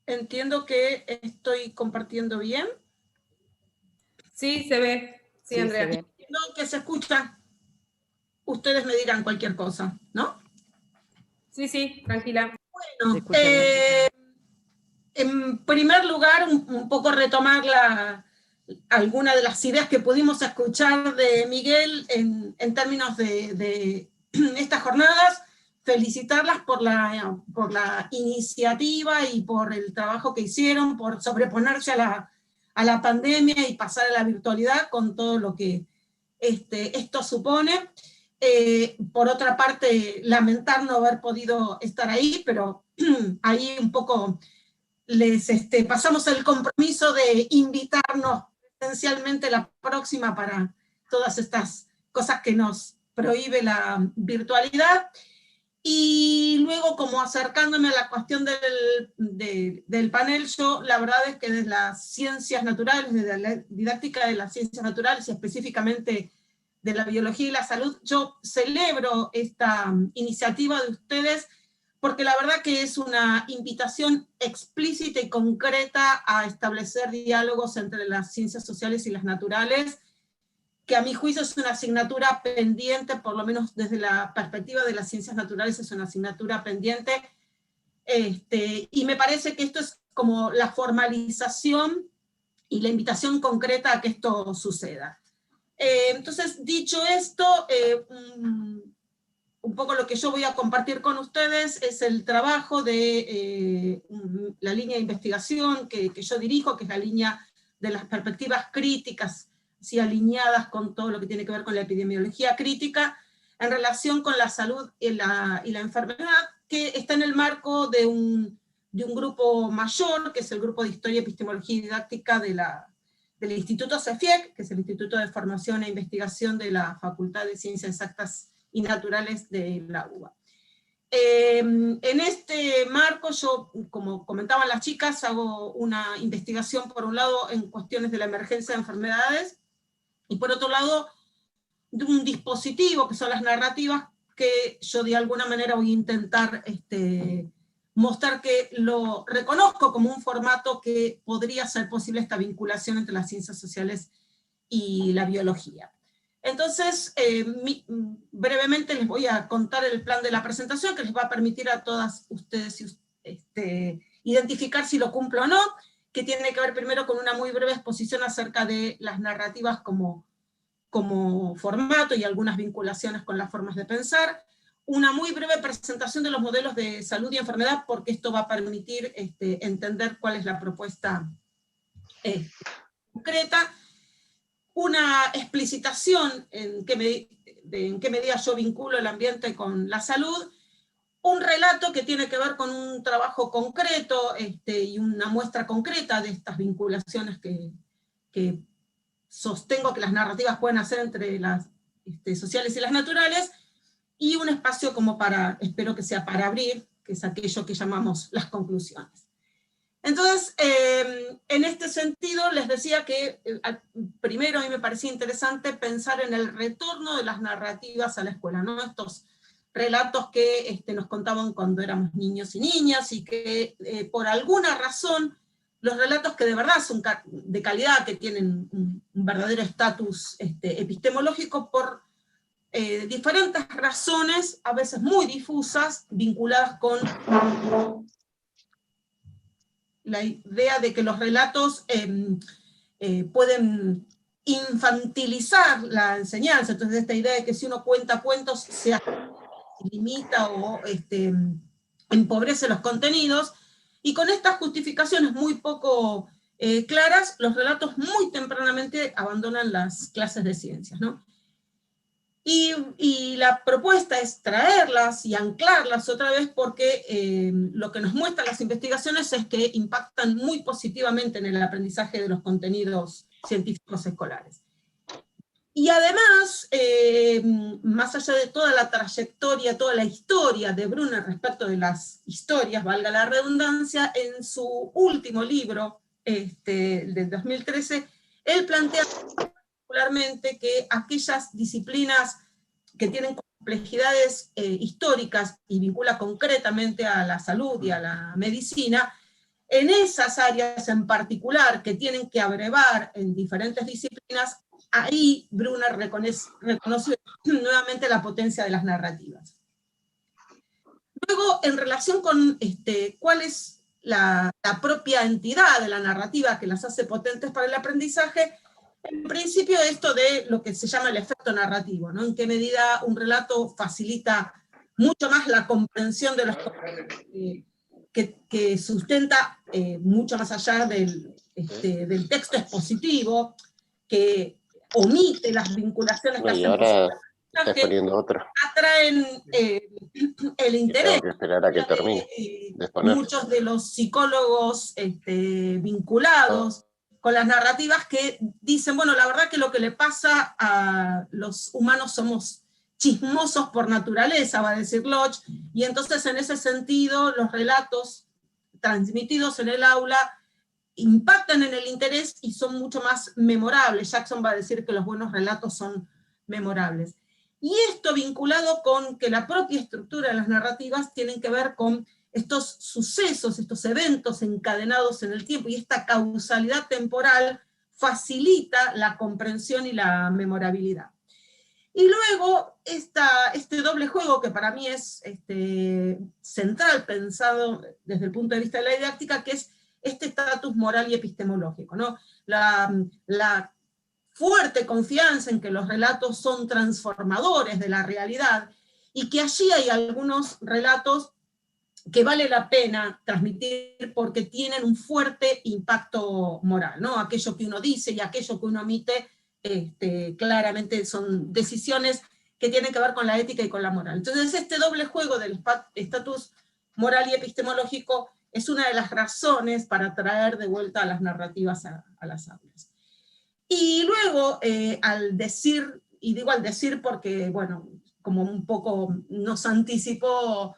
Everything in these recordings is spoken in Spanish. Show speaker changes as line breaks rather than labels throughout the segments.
Entiendo que estoy compartiendo bien.
Sí, se ve. Sí,
Sí,
Andrea.
se ve.
Entiendo que se escucha. Ustedes me dirán cualquier cosa, ¿no?
Sí, tranquila.
Se
Bueno,
escucha bien.
en primer lugar, un poco retomar algunas de las ideas que pudimos escuchar de Miguel en términos de estas jornadas, felicitarlas por la iniciativa y por el trabajo que hicieron, por sobreponerse a la pandemia y pasar a la virtualidad con todo lo que esto supone. Por otra parte, lamentar no haber podido estar ahí, pero ahí un poco les pasamos el compromiso de invitarnos presencialmente la próxima para todas estas cosas que nos prohíbe la virtualidad. Y luego, como acercándome a la cuestión del panel, yo la verdad es que desde las ciencias naturales, desde la didáctica de las ciencias naturales y específicamente de la biología y la salud, yo celebro esta iniciativa de ustedes porque la verdad que es una invitación explícita y concreta a establecer diálogos entre las ciencias sociales y las naturales, que a mi juicio es una asignatura pendiente, por lo menos desde la perspectiva de las ciencias naturales es una asignatura pendiente, y me parece que esto es como la formalización y la invitación concreta a que esto suceda. Entonces, dicho esto, un poco lo que yo voy a compartir con ustedes es el trabajo de la línea de investigación que yo dirijo, que es la línea de las perspectivas críticas, así alineadas con todo lo que tiene que ver con la epidemiología crítica, en relación con la salud y la enfermedad, que está en el marco de un grupo mayor, que es el Grupo de Historia, Epistemología y Didáctica del Instituto CEFIEC, que es el Instituto de Formación e Investigación de la Facultad de Ciencias Exactas y Naturales de la UBA. En este marco yo, como comentaban las chicas, hago una investigación por un lado en cuestiones de la emergencia de enfermedades, y por otro lado de un dispositivo que son las narrativas, que yo de alguna manera voy a intentar mostrar que lo reconozco como un formato que podría ser posible esta vinculación entre las ciencias sociales y la biología. Entonces, brevemente les voy a contar el plan de la presentación, que les va a permitir a todas ustedes identificar si lo cumplo o no, que tiene que ver primero con una muy breve exposición acerca de las narrativas como formato y algunas vinculaciones con las formas de pensar, una muy breve presentación de los modelos de salud y enfermedad, porque esto va a permitir entender cuál es la propuesta concreta, una explicitación en qué medida yo vinculo el ambiente con la salud, un relato que tiene que ver con un trabajo concreto y una muestra concreta de estas vinculaciones que sostengo que las narrativas pueden hacer entre las sociales y las naturales, y un espacio como para, espero que sea para abrir, que es aquello que llamamos las conclusiones. Entonces, en este sentido, les decía que primero a mí me parecía interesante pensar en el retorno de las narrativas a la escuela, ¿no? Estos relatos que nos contaban cuando éramos niños y niñas, y que por alguna razón, los relatos que de verdad son de calidad, que tienen un verdadero estatus epistemológico, por diferentes razones, a veces muy difusas, vinculadas con la idea de que los relatos pueden infantilizar la enseñanza. Entonces esta idea de que si uno cuenta cuentos se limita o empobrece los contenidos, y con estas justificaciones muy poco claras, los relatos muy tempranamente abandonan las clases de ciencias, ¿no? Y la propuesta es traerlas y anclarlas otra vez, porque lo que nos muestran las investigaciones es que impactan muy positivamente en el aprendizaje de los contenidos científicos escolares. Y además, más allá de toda la trayectoria, toda la historia de Brunner respecto de las historias, valga la redundancia, en su último libro, del 2013, él plantea particularmente que aquellas disciplinas que tienen complejidades históricas y vincula concretamente a la salud y a la medicina, En esas áreas en particular que tienen que abrevar en diferentes disciplinas, ahí Brunner reconoció nuevamente la potencia de las narrativas. Luego, en relación con cuál es la propia entidad de la narrativa que las hace potentes para el aprendizaje, en principio esto de lo que se llama el efecto narrativo, ¿no? En qué medida un relato facilita mucho más la comprensión de los que sustenta mucho más allá del texto expositivo, que omite las vinculaciones que
No, y
hacen posible
ahora estás poniendo otro.
atraen el interés.
Tengo que esperar a que termine de exponer.
Muchos de los psicólogos vinculados con las narrativas que dicen, bueno, la verdad que lo que le pasa a los humanos somos chismosos por naturaleza, va a decir Lodge, y entonces en ese sentido los relatos transmitidos en el aula impactan en el interés y son mucho más memorables. Jackson va a decir que los buenos relatos son memorables. Y esto vinculado con que la propia estructura de las narrativas tienen que ver con estos sucesos, estos eventos encadenados en el tiempo, y esta causalidad temporal facilita la comprensión y la memorabilidad. Y luego este doble juego, que para mí es central, pensado desde el punto de vista de la didáctica, que es este estatus moral y epistemológico, ¿no? La fuerte confianza en que los relatos son transformadores de la realidad, y que allí hay algunos relatos que vale la pena transmitir porque tienen un fuerte impacto moral, ¿no? Aquello que uno dice y aquello que uno omite, claramente son decisiones que tienen que ver con la ética y con la moral. Entonces este doble juego del estatus moral y epistemológico es una de las razones para traer de vuelta a las narrativas a las aulas. Y luego, al decir, y digo al decir porque, bueno, como un poco nos anticipó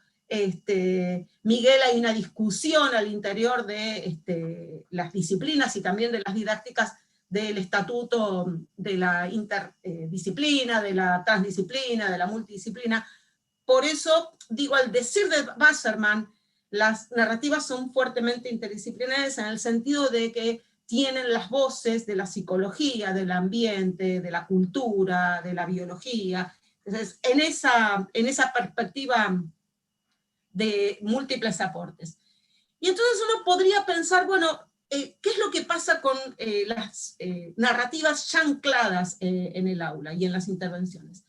Miguel, hay una discusión al interior de las disciplinas y también de las didácticas del estatuto de la interdisciplina, de la transdisciplina, de la multidisciplina. Por eso, digo, al decir de Wasserman, las narrativas son fuertemente interdisciplinarias en el sentido de que tienen las voces de la psicología, del ambiente, de la cultura, de la biología. Entonces, en esa perspectiva de múltiples aportes. Y entonces uno podría pensar, bueno, ¿qué es lo que pasa con las narrativas ya ancladas en el aula y en las intervenciones?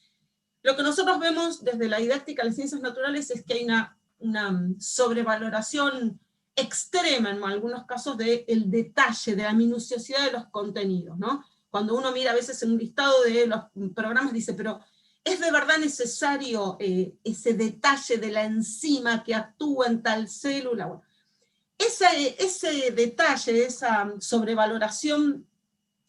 Lo que nosotros vemos desde la didáctica de las ciencias naturales es que hay una sobrevaloración extrema en algunos casos del detalle, de la minuciosidad de los contenidos, ¿no? Cuando uno mira a veces en un listado de los programas, dice, pero ¿es de verdad necesario ese detalle de la enzima que actúa en tal célula? Bueno, ese detalle, esa sobrevaloración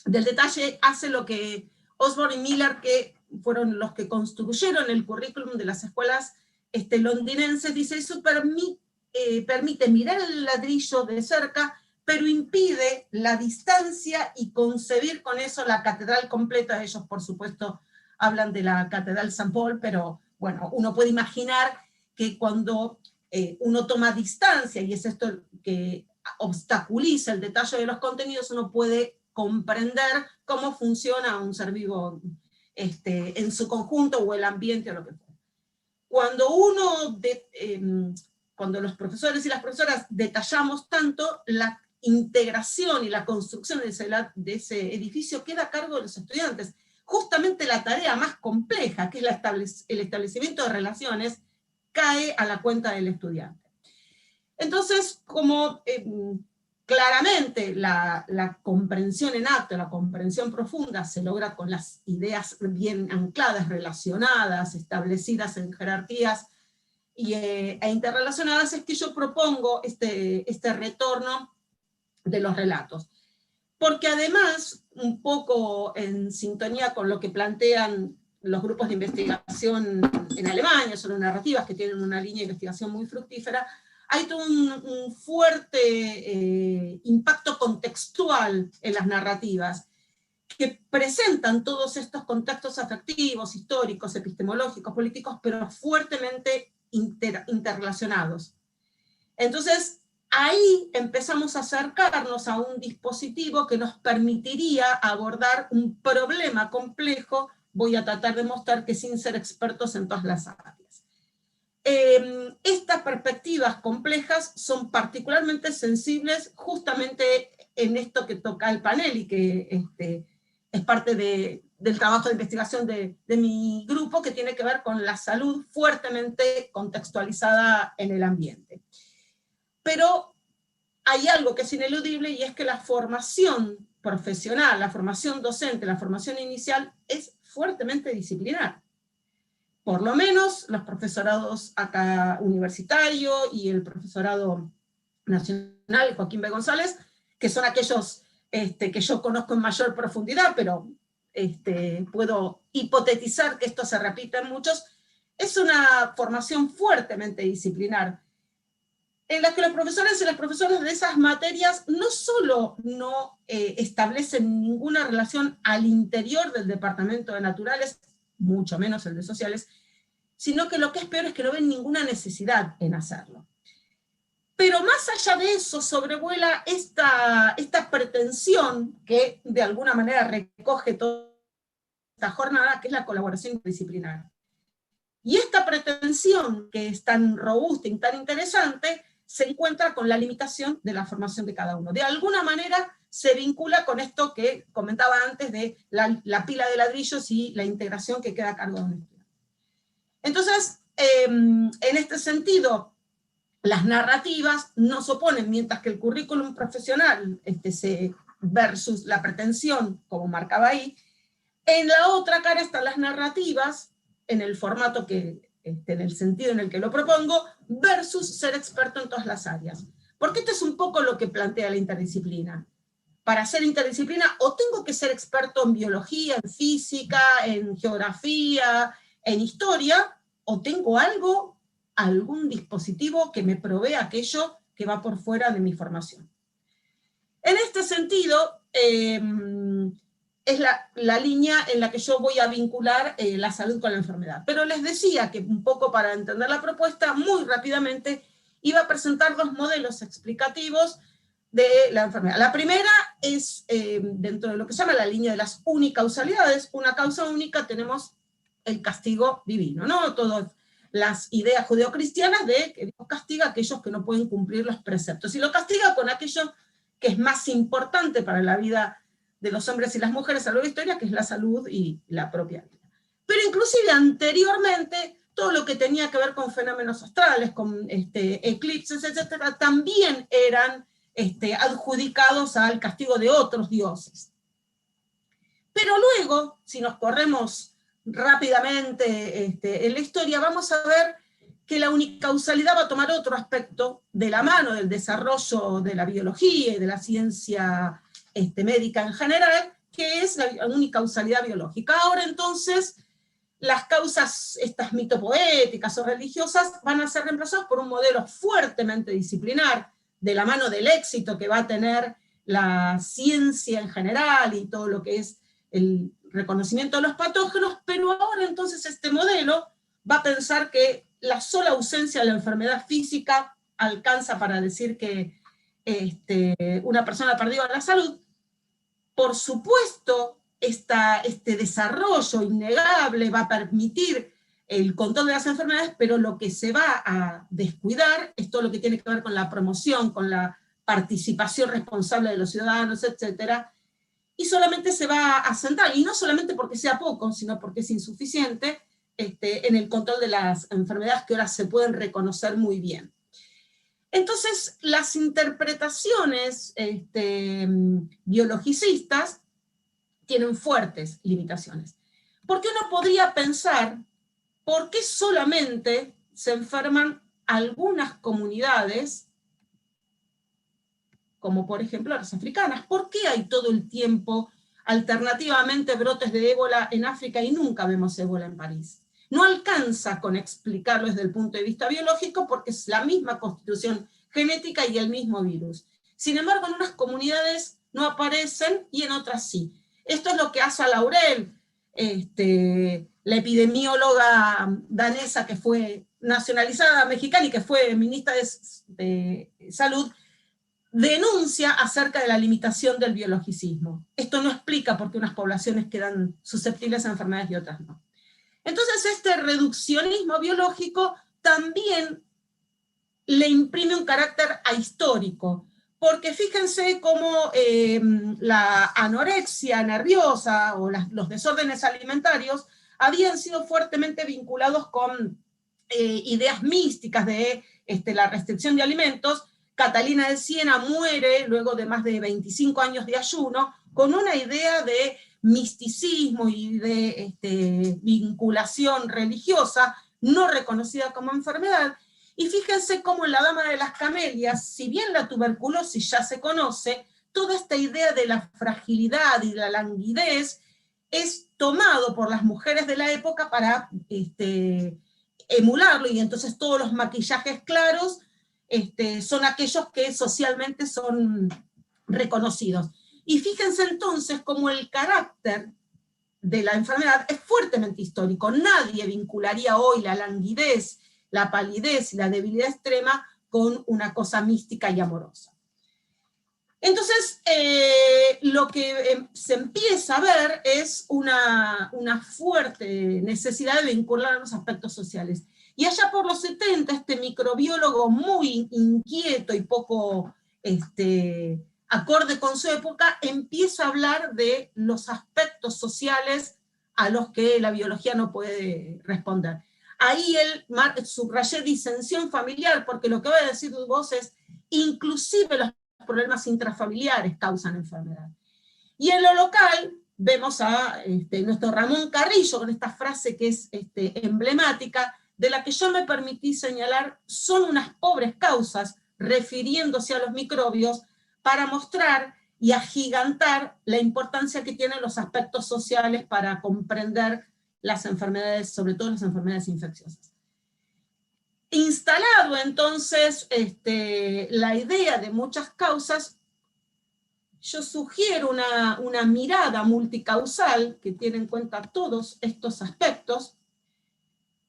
del detalle hace lo que Osborne y Miller, que fueron los que construyeron el currículum de las escuelas londinenses, dice, eso permite mirar el ladrillo de cerca, pero impide la distancia y concebir con eso la catedral completa. Ellos, por supuesto, hablan de la Catedral San Paul, pero bueno, uno puede imaginar que cuando uno toma distancia, y es esto que obstaculiza el detalle de los contenidos, uno puede comprender cómo funciona un ser vivo en su conjunto, o el ambiente, o lo que fuera. Cuando los profesores y las profesoras detallamos tanto, la integración y la construcción de ese edificio queda a cargo de los estudiantes. Justamente la tarea más compleja, que es el establecimiento de relaciones, cae a la cuenta del estudiante. Entonces, como claramente la comprensión en acto, la comprensión profunda se logra con las ideas bien ancladas, relacionadas, establecidas en jerarquías e interrelacionadas, es que yo propongo este retorno de los relatos. Porque además, un poco en sintonía con lo que plantean los grupos de investigación en Alemania, sobre narrativas que tienen una línea de investigación muy fructífera, hay todo un fuerte impacto contextual en las narrativas, que presentan todos estos contextos afectivos, históricos, epistemológicos, políticos, pero fuertemente interrelacionados. Entonces, ahí empezamos a acercarnos a un dispositivo que nos permitiría abordar un problema complejo. Voy a tratar de mostrar que sin ser expertos en todas las áreas. Estas perspectivas complejas son particularmente sensibles justamente en esto que toca el panel y que es parte del trabajo de investigación de mi grupo, que tiene que ver con la salud fuertemente contextualizada en el ambiente. Pero hay algo que es ineludible, y es que la formación profesional, la formación docente, la formación inicial es fuertemente disciplinar. Por lo menos los profesorados acá universitario y el profesorado nacional, Joaquín B. González, que son aquellos que yo conozco en mayor profundidad, pero puedo hipotetizar que esto se repite en muchos, es una formación fuertemente disciplinar, en la que los profesores y las profesoras de esas materias no solo no establecen ninguna relación al interior del departamento de naturales, mucho menos el de sociales, sino que lo que es peor es que no ven ninguna necesidad en hacerlo. Pero más allá de eso, sobrevuela esta pretensión que de alguna manera recoge toda esta jornada, que es la colaboración interdisciplinar. Y esta pretensión, que es tan robusta y tan interesante, se encuentra con la limitación de la formación de cada uno. De alguna manera se vincula con esto que comentaba antes de la pila de ladrillos y la integración que queda a cargo de un estudiante. Entonces, en este sentido, las narrativas nos oponen, mientras que el currículum profesional versus la pretensión, como marcaba ahí, en la otra cara están las narrativas, en el formato que, en el sentido en el que lo propongo, versus ser experto en todas las áreas. Porque esto es un poco lo que plantea la interdisciplina. Para ser interdisciplina, o tengo que ser experto en biología, en física, en geografía, en historia, o tengo algún dispositivo que me provee aquello que va por fuera de mi formación. En este sentido, es la línea en la que yo voy a vincular la salud con la enfermedad. Pero les decía que un poco para entender la propuesta, muy rápidamente, iba a presentar dos modelos explicativos de la enfermedad. La primera es, dentro de lo que se llama la línea de las unicausalidades, una causa única, tenemos el castigo divino, ¿no? Todas las ideas judeocristianas de que Dios castiga a aquellos que no pueden cumplir los preceptos, y lo castiga con aquello que es más importante para la vida de los hombres y las mujeres a lo largo de la historia, que es la salud y la propia vida. Pero inclusive anteriormente, todo lo que tenía que ver con fenómenos astrales, con eclipses, etc., también eran adjudicados al castigo de otros dioses. Pero luego, si nos corremos rápidamente en la historia, vamos a ver que la unicausalidad va a tomar otro aspecto de la mano del desarrollo de la biología y de la ciencia médica en general, que es la unicausalidad biológica. Ahora entonces, las causas estas mitopoéticas o religiosas van a ser reemplazadas por un modelo fuertemente disciplinar, de la mano del éxito que va a tener la ciencia en general y todo lo que es el reconocimiento de los patógenos, pero ahora entonces este modelo va a pensar que la sola ausencia de la enfermedad física alcanza para decir que una persona ha perdido la salud. Por supuesto, este desarrollo innegable va a permitir el control de las enfermedades, pero lo que se va a descuidar es todo lo que tiene que ver con la promoción, con la participación responsable de los ciudadanos, etc. Y solamente se va a centrar, y no solamente porque sea poco, sino porque es insuficiente, en el control de las enfermedades que ahora se pueden reconocer muy bien. Entonces, las interpretaciones biologicistas tienen fuertes limitaciones. Porque uno podría pensar, ¿por qué solamente se enferman algunas comunidades, como por ejemplo las africanas? ¿Por qué hay todo el tiempo alternativamente brotes de ébola en África y nunca vemos ébola en París? No alcanza con explicarlo desde el punto de vista biológico, porque es la misma constitución genética y el mismo virus. Sin embargo, en unas comunidades no aparecen y en otras sí. Esto es lo que Asa Laurel, la epidemióloga danesa que fue nacionalizada mexicana y que fue ministra de Salud, denuncia acerca de la limitación del biologicismo. Esto no explica por qué unas poblaciones quedan susceptibles a enfermedades y otras no. Entonces este reduccionismo biológico también le imprime un carácter ahistórico, porque fíjense cómo la anorexia nerviosa o los desórdenes alimentarios habían sido fuertemente vinculados con ideas místicas de la restricción de alimentos. Catalina de Siena muere luego de más de 25 años de ayuno, con una idea de misticismo y de vinculación religiosa no reconocida como enfermedad. Y fíjense cómo en la Dama de las Camelias, si bien la tuberculosis ya se conoce, toda esta idea de la fragilidad y la languidez es tomado por las mujeres de la época para emularlo, y entonces todos los maquillajes claros son aquellos que socialmente son reconocidos. Y fíjense entonces cómo el carácter de la enfermedad es fuertemente histórico. Nadie vincularía hoy la languidez, la palidez y la debilidad extrema con una cosa mística y amorosa. Entonces, lo que se empieza a ver es una fuerte necesidad de vincular los aspectos sociales. Y allá por los 70, este microbiólogo muy inquieto y poco acorde con su época, empieza a hablar de los aspectos sociales a los que la biología no puede responder. Ahí él subrayé disensión familiar, porque lo que voy a decir vos es, inclusive los problemas intrafamiliares causan enfermedad. Y en lo local vemos a nuestro Ramón Carrillo, con esta frase que es emblemática, de la que yo me permití señalar, son unas pobres causas, refiriéndose a los microbios, para mostrar y agigantar la importancia que tienen los aspectos sociales para comprender las enfermedades, sobre todo las enfermedades infecciosas. Instalado entonces la idea de muchas causas, yo sugiero una mirada multicausal que tiene en cuenta todos estos aspectos,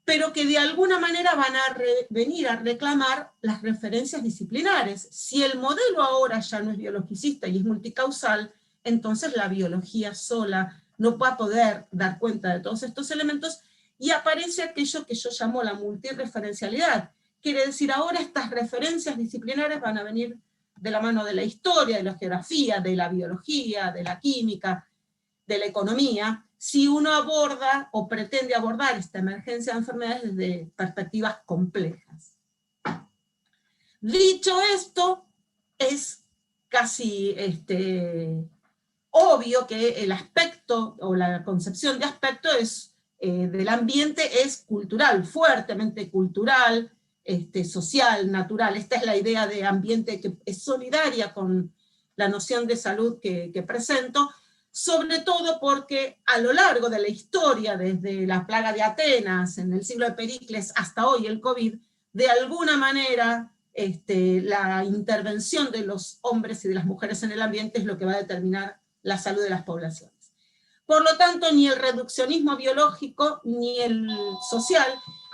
pero que de alguna manera van a venir a reclamar las referencias disciplinares. Si el modelo ahora ya no es biologicista y es multicausal, entonces la biología sola no va a poder dar cuenta de todos estos elementos, y aparece aquello que yo llamo la multireferencialidad. Quiere decir, ahora estas referencias disciplinares van a venir de la mano de la historia, de la geografía, de la biología, de la química, de la economía, si uno aborda o pretende abordar esta emergencia de enfermedades desde perspectivas complejas. Dicho esto, es casi obvio que el aspecto, o la concepción de aspecto del ambiente es cultural, fuertemente cultural, social, natural. Esta es la idea de ambiente que es solidaria con la noción de salud que presento, sobre todo porque a lo largo de la historia, desde la plaga de Atenas, en el siglo de Pericles, hasta hoy el COVID, de alguna manera la intervención de los hombres y de las mujeres en el ambiente es lo que va a determinar la salud de las poblaciones. Por lo tanto, ni el reduccionismo biológico, ni el social,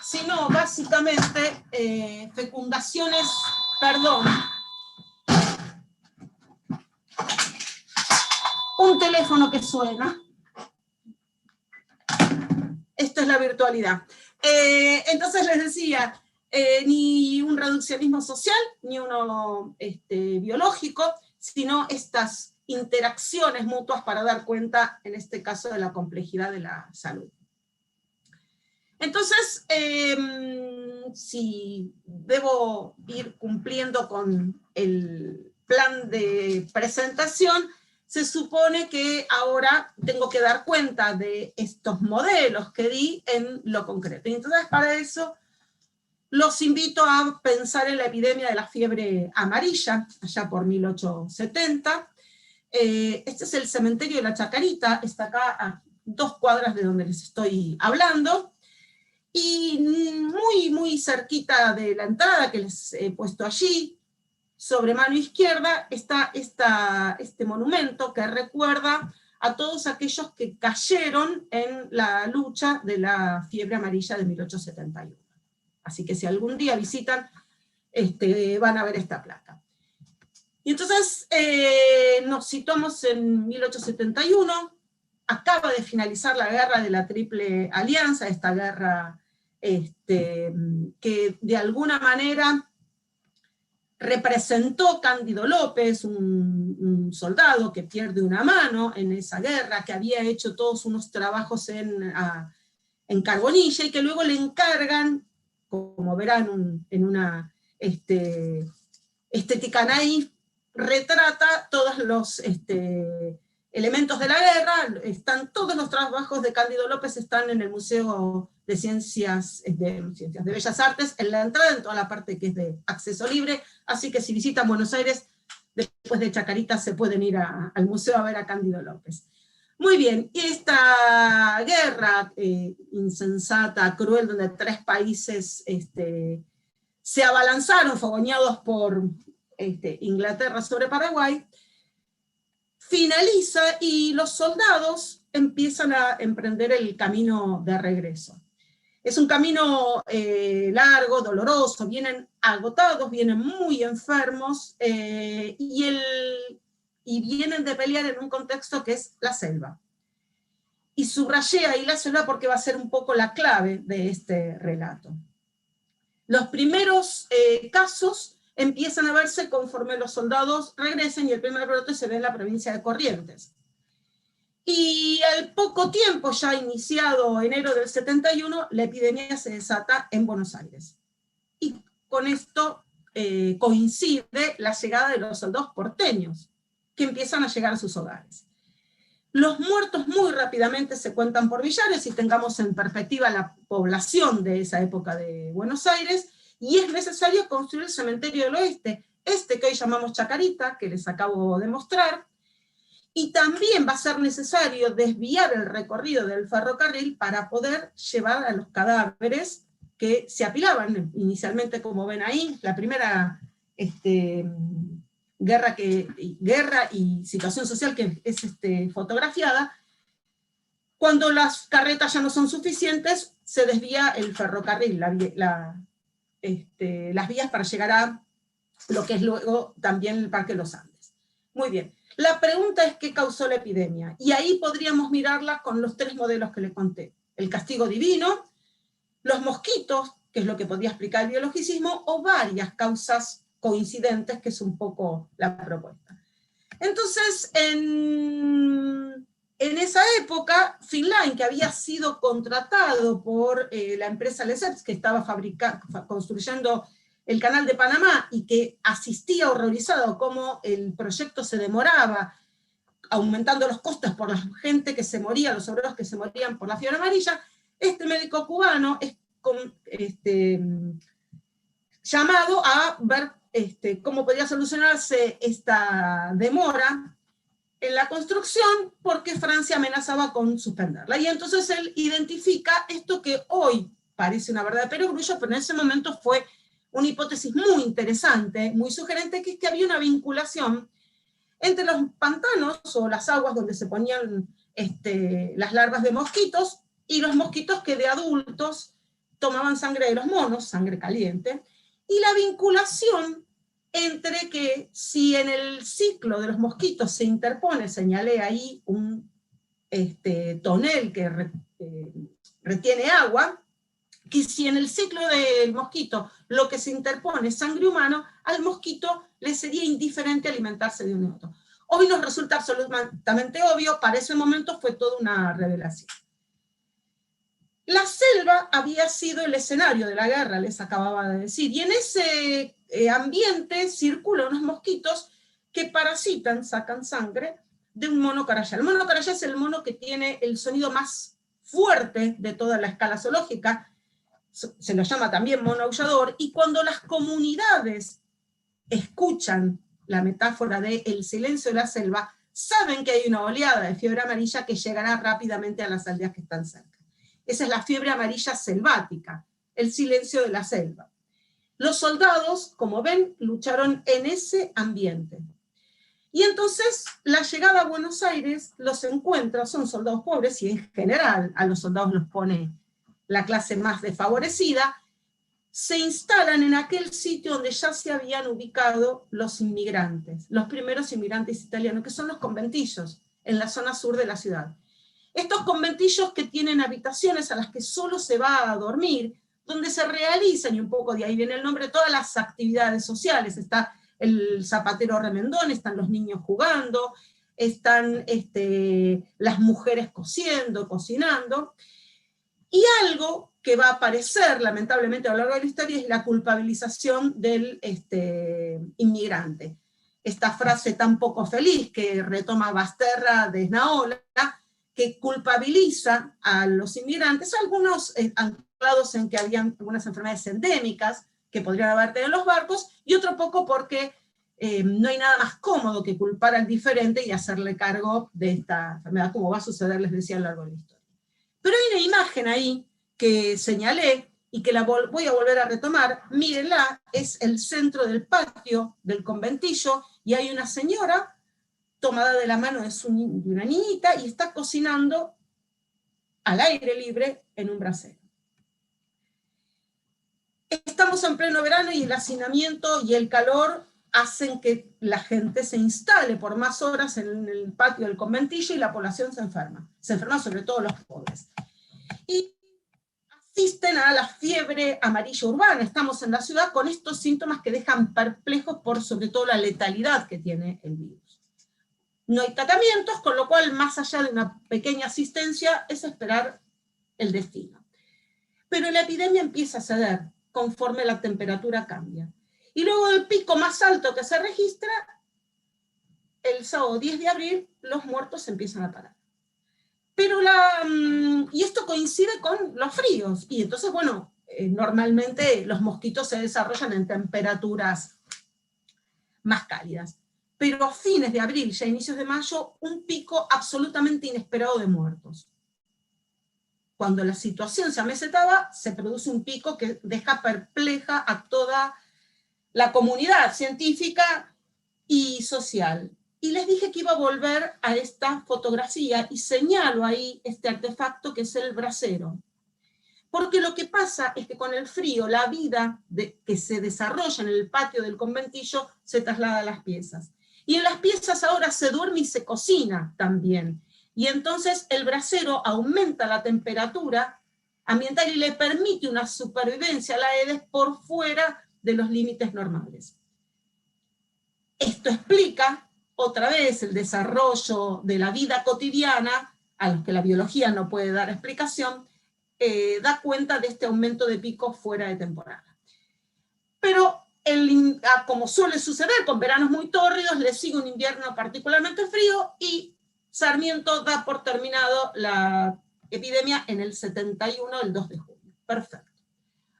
sino básicamente fecundaciones, perdón, un teléfono que suena. Esto es la virtualidad. Entonces les decía, ni un reduccionismo social, ni uno biológico, sino estas interacciones mutuas para dar cuenta, en este caso, de la complejidad de la salud. Entonces, si debo ir cumpliendo con el plan de presentación, se supone que ahora tengo que dar cuenta de estos modelos que di en lo concreto. Y entonces, para eso, los invito a pensar en la epidemia de la fiebre amarilla, allá por 1870. Este es el cementerio de la Chacarita, está acá a 2 cuadras de donde les estoy hablando, y muy, muy cerquita de la entrada que les he puesto allí, sobre mano izquierda, está este monumento que recuerda a todos aquellos que cayeron en la lucha de la fiebre amarilla de 1871. Así que si algún día visitan, van a ver esta placa. Y entonces nos situamos en 1871, acaba de finalizar la guerra de la Triple Alianza, esta guerra que de alguna manera representó Cándido López, un soldado que pierde una mano en esa guerra, que había hecho todos unos trabajos en Carbonilla, y que luego le encargan, como verán en una estética naif, retrata todos los elementos de la guerra. Todos los trabajos de Cándido López están en el Museo de Ciencias de Bellas Artes, en la entrada, en toda la parte que es de acceso libre, así que si visitan Buenos Aires, después de Chacarita se pueden ir al museo a ver a Cándido López. Muy bien, y esta guerra insensata, cruel, donde 3 países se abalanzaron, fogoneados por Inglaterra sobre Paraguay, finaliza y los soldados empiezan a emprender el camino de regreso. Es un camino largo, doloroso, vienen agotados, vienen muy enfermos, y vienen de pelear en un contexto que es la selva. Y subrayé ahí la selva porque va a ser un poco la clave de este relato. Los primeros casos empiezan a verse conforme los soldados regresen, y el primer brote se ve en la provincia de Corrientes. Y al poco tiempo, ya iniciado enero del 71, la epidemia se desata en Buenos Aires. Y con esto coincide la llegada de los soldados porteños, que empiezan a llegar a sus hogares. Los muertos muy rápidamente se cuentan por millares, y tengamos en perspectiva la población de esa época de Buenos Aires, y es necesario construir el cementerio del oeste, que hoy llamamos Chacarita, que les acabo de mostrar, y también va a ser necesario desviar el recorrido del ferrocarril para poder llevar a los cadáveres que se apilaban inicialmente, como ven ahí, la primera guerra y situación social que es fotografiada. Cuando las carretas ya no son suficientes, se desvía el ferrocarril, las vías para llegar a lo que es luego también el Parque Los Andes. Muy bien. La pregunta es qué causó la epidemia, y ahí podríamos mirarla con los 3 modelos que les conté: el castigo divino, los mosquitos, que es lo que podría explicar el biologicismo, o varias causas coincidentes, que es un poco la propuesta. Entonces, en esa época, Finline, que había sido contratado por la empresa Lesseps, que estaba construyendo el Canal de Panamá, y que asistía horrorizado cómo el proyecto se demoraba, aumentando los costos por la gente que se moría, los obreros que se morían por la fiebre amarilla, este médico cubano es llamado a ver cómo podía solucionarse esta demora en la construcción, porque Francia amenazaba con suspenderla. Y entonces él identifica esto que hoy parece una verdad de perogrullo, pero en ese momento fue una hipótesis muy interesante, muy sugerente, que es que había una vinculación entre los pantanos o las aguas donde se ponían las larvas de mosquitos, y los mosquitos que de adultos tomaban sangre de los monos, sangre caliente, y la vinculación entre que si en el ciclo de los mosquitos se interpone, señalé ahí un tonel que retiene agua, que si en el ciclo del mosquito lo que se interpone es sangre humana, al mosquito le sería indiferente alimentarse de un otro. Hoy nos resulta absolutamente obvio, para ese momento fue toda una revelación. La selva había sido el escenario de la guerra, les acababa de decir, y en ese ambiente circulan unos mosquitos que parasitan, sacan sangre de un mono carayá. El mono carayá es el mono que tiene el sonido más fuerte de toda la escala zoológica, se lo llama también mono aullador, y cuando las comunidades escuchan la metáfora del silencio de la selva, saben que hay una oleada de fiebre amarilla que llegará rápidamente a las aldeas que están cerca. Esa es la fiebre amarilla selvática, el silencio de la selva. Los soldados, como ven, lucharon en ese ambiente. Y entonces la llegada a Buenos Aires los encuentra, son soldados pobres, y en general a los soldados los pone la clase más desfavorecida, se instalan en aquel sitio donde ya se habían ubicado los inmigrantes, los primeros inmigrantes italianos, que son los conventillos, en la zona sur de la ciudad. Estos conventillos que tienen habitaciones a las que solo se va a dormir, donde se realizan, y un poco de ahí viene el nombre, todas las actividades sociales. Está el zapatero remendón, están los niños jugando, están las mujeres cosiendo, cocinando, y algo que va a aparecer lamentablemente a lo largo de la historia es la culpabilización del inmigrante. Esta frase tan poco feliz que retoma Basterra de Esnaola, que culpabiliza a los inmigrantes, algunos anclados en que habían algunas enfermedades endémicas que podrían haber tenido los barcos, y otro poco porque no hay nada más cómodo que culpar al diferente y hacerle cargo de esta enfermedad, como va a suceder, les decía, a lo largo de la historia. Pero hay una imagen ahí que señalé y que la voy a volver a retomar. Mírenla, es el centro del patio del conventillo, y hay una señora tomada de la mano de una niñita, y está cocinando al aire libre en un brasero. Estamos en pleno verano y el hacinamiento y el calor hacen que la gente se instale por más horas en el patio del conventillo, y la población se enferma. Se enferman sobre todo los pobres. Y asisten a la fiebre amarilla urbana. Estamos en la ciudad con estos síntomas que dejan perplejos por sobre todo la letalidad que tiene el virus. No hay tratamientos, con lo cual, más allá de una pequeña asistencia, es esperar el destino. Pero la epidemia empieza a ceder conforme la temperatura cambia. Y luego del pico más alto que se registra, el sábado 10 de abril, los muertos empiezan a parar. Pero y esto coincide con los fríos, y entonces, bueno, normalmente los mosquitos se desarrollan en temperaturas más cálidas. Pero a fines de abril, ya a inicios de mayo, un pico absolutamente inesperado de muertos. Cuando la situación se amesetaba, se produce un pico que deja perpleja a toda la comunidad científica y social. Y les dije que iba a volver a esta fotografía, y señalo ahí este artefacto que es el brasero. Porque lo que pasa es que con el frío, la vida que se desarrolla en el patio del conventillo se traslada a las piezas. Y en las piezas ahora se duerme y se cocina también. Y entonces el brasero aumenta la temperatura ambiental y le permite una supervivencia a la Aedes por fuera de los límites normales. Esto explica otra vez el desarrollo de la vida cotidiana, a los que la biología no puede dar explicación, da cuenta de este aumento de picos fuera de temporada. Pero como suele suceder con veranos muy tórridos, le sigue un invierno particularmente frío, y Sarmiento da por terminado la epidemia en el 71, el 2 de junio. Perfecto.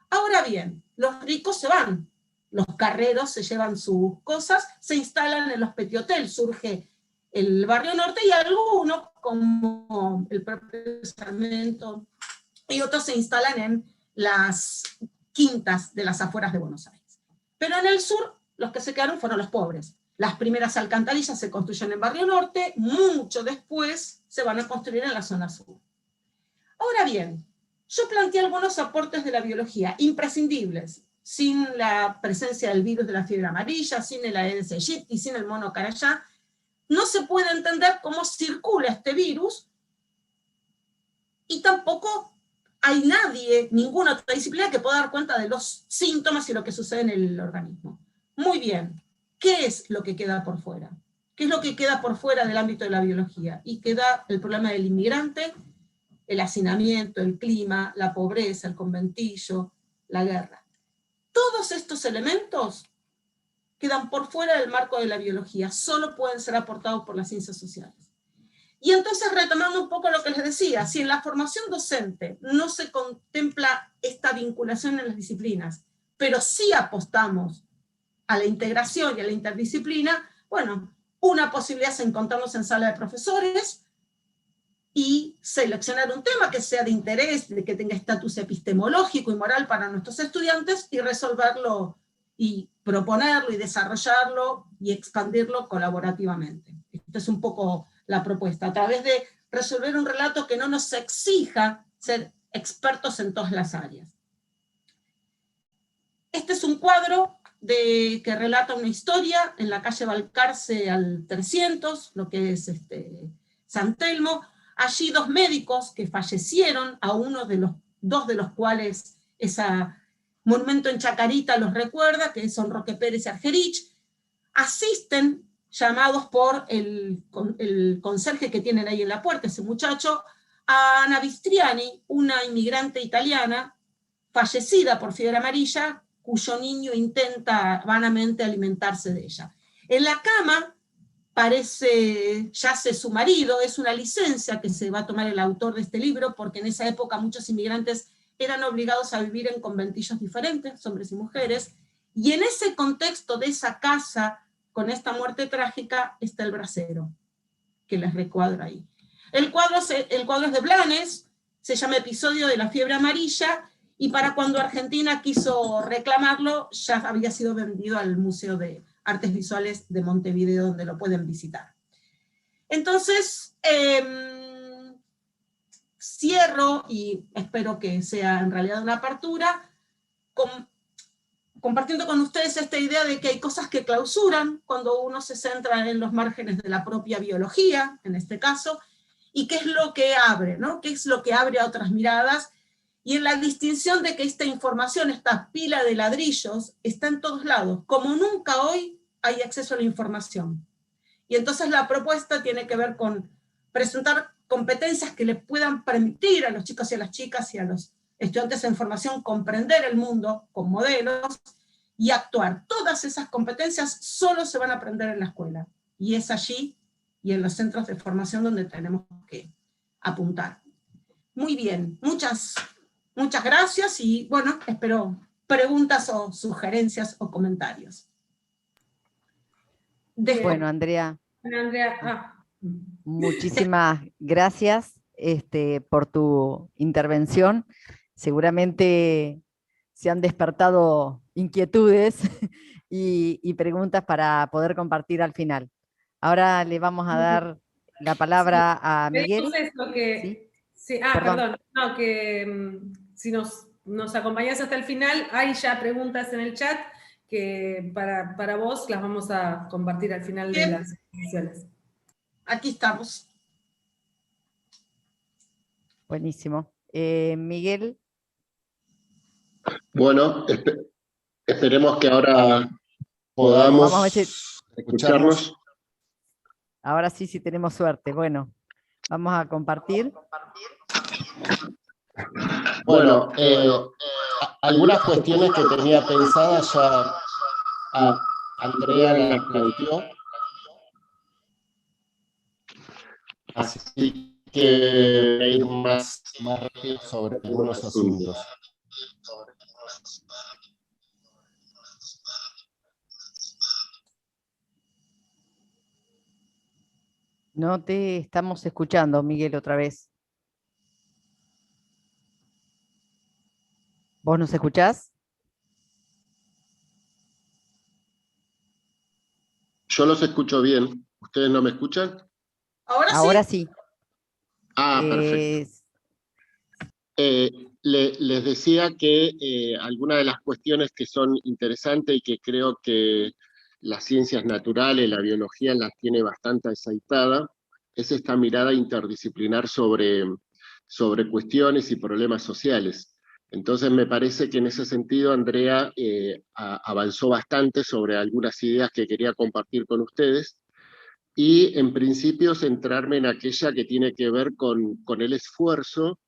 Ahora bien, los ricos se van, los carreros se llevan sus cosas, se instalan en los petiotel, surge el barrio norte, y algunos, como el propio Sarmiento, y otros se instalan en las quintas de las afueras de Buenos Aires. Pero en el sur, los que se quedaron fueron los pobres. Las primeras alcantarillas se construyen en Barrio Norte, mucho después se van a construir en la zona sur. Ahora bien, yo planteé algunos aportes de la biología, imprescindibles, sin la presencia del virus de la fiebre amarilla, sin el Aedes aegypti, sin el mono carayá, no se puede entender cómo circula este virus, y tampoco hay nadie, ninguna otra disciplina que pueda dar cuenta de los síntomas y lo que sucede en el organismo. Muy bien, ¿qué es lo que queda por fuera? ¿Qué es lo que queda por fuera del ámbito de la biología? Y queda el problema del inmigrante, el hacinamiento, el clima, la pobreza, el conventillo, la guerra. Todos estos elementos quedan por fuera del marco de la biología, solo pueden ser aportados por las ciencias sociales. Y entonces, retomando un poco lo que les decía, si en la formación docente no se contempla esta vinculación en las disciplinas, pero sí apostamos a la integración y a la interdisciplina, bueno, una posibilidad es encontrarnos en sala de profesores y seleccionar un tema que sea de interés, de que tenga estatus epistemológico y moral para nuestros estudiantes, y resolverlo, y proponerlo, y desarrollarlo, y expandirlo colaborativamente. Esto es un poco la propuesta, a través de resolver un relato que no nos exija ser expertos en todas las áreas. Este es un cuadro que relata una historia en la calle Balcarce al 300, lo que es San Telmo. Allí 2 médicos que fallecieron, a dos de los cuales ese monumento en Chacarita los recuerda, que son Roque Pérez y Argerich, asisten, llamados por el conserje que tienen ahí en la puerta, ese muchacho, a Ana Bistriani, una inmigrante italiana, fallecida por fiebre amarilla, cuyo niño intenta vanamente alimentarse de ella. En la cama yace su marido, es una licencia que se va a tomar el autor de este libro, porque en esa época muchos inmigrantes eran obligados a vivir en conventillos diferentes, hombres y mujeres, y en ese contexto de esa casa, con esta muerte trágica, está el brasero, que les recuadro ahí. El cuadro es de Blanes, se llama Episodio de la fiebre amarilla, y para cuando Argentina quiso reclamarlo, ya había sido vendido al Museo de Artes Visuales de Montevideo, donde lo pueden visitar. Entonces, cierro, y espero que sea en realidad una apertura, compartiendo con ustedes esta idea de que hay cosas que clausuran cuando uno se centra en los márgenes de la propia biología, en este caso, y qué es lo que abre, ¿no? Qué es lo que abre a otras miradas, y en la distinción de que esta información, esta pila de ladrillos, está en todos lados. Como nunca hoy hay acceso a la información. Y entonces la propuesta tiene que ver con presentar competencias que le puedan permitir a los chicos y a las chicas y a los estudiantes en formación comprender el mundo con modelos y actuar. Todas esas competencias solo se van a aprender en la escuela. Y es allí y en los centros de formación donde tenemos que apuntar. Muy bien, muchas gracias y bueno, espero preguntas o sugerencias o comentarios.
Bueno, Andrea, muchísimas gracias por tu intervención. Seguramente se han despertado inquietudes y preguntas para poder compartir al final. Ahora le vamos a dar la palabra a Miguel.
Perdón. No, que si nos acompañás hasta el final, hay ya preguntas en el chat que para vos las vamos a compartir al final de las sesiones.
Aquí estamos.
Buenísimo. Miguel.
Bueno, esperemos que ahora podamos
Vamos a ver
escucharnos.
Ahora sí tenemos suerte. Bueno, vamos a compartir.
Bueno, algunas cuestiones que tenía pensadas ya Andrea las planteó. Así que voy a ir más rápido sobre algunos asuntos.
No te estamos escuchando, Miguel, otra vez. ¿Vos nos escuchás?
Yo los escucho bien. ¿Ustedes no me escuchan?
Ahora sí.
Perfecto. Les decía que algunas de las cuestiones que son interesantes y que creo que las ciencias naturales, la biología las tiene bastante aceitada, es esta mirada interdisciplinar sobre cuestiones y problemas sociales. Entonces me parece que en ese sentido Andrea avanzó bastante sobre algunas ideas que quería compartir con ustedes, y en principio centrarme en aquella que tiene que ver con el esfuerzo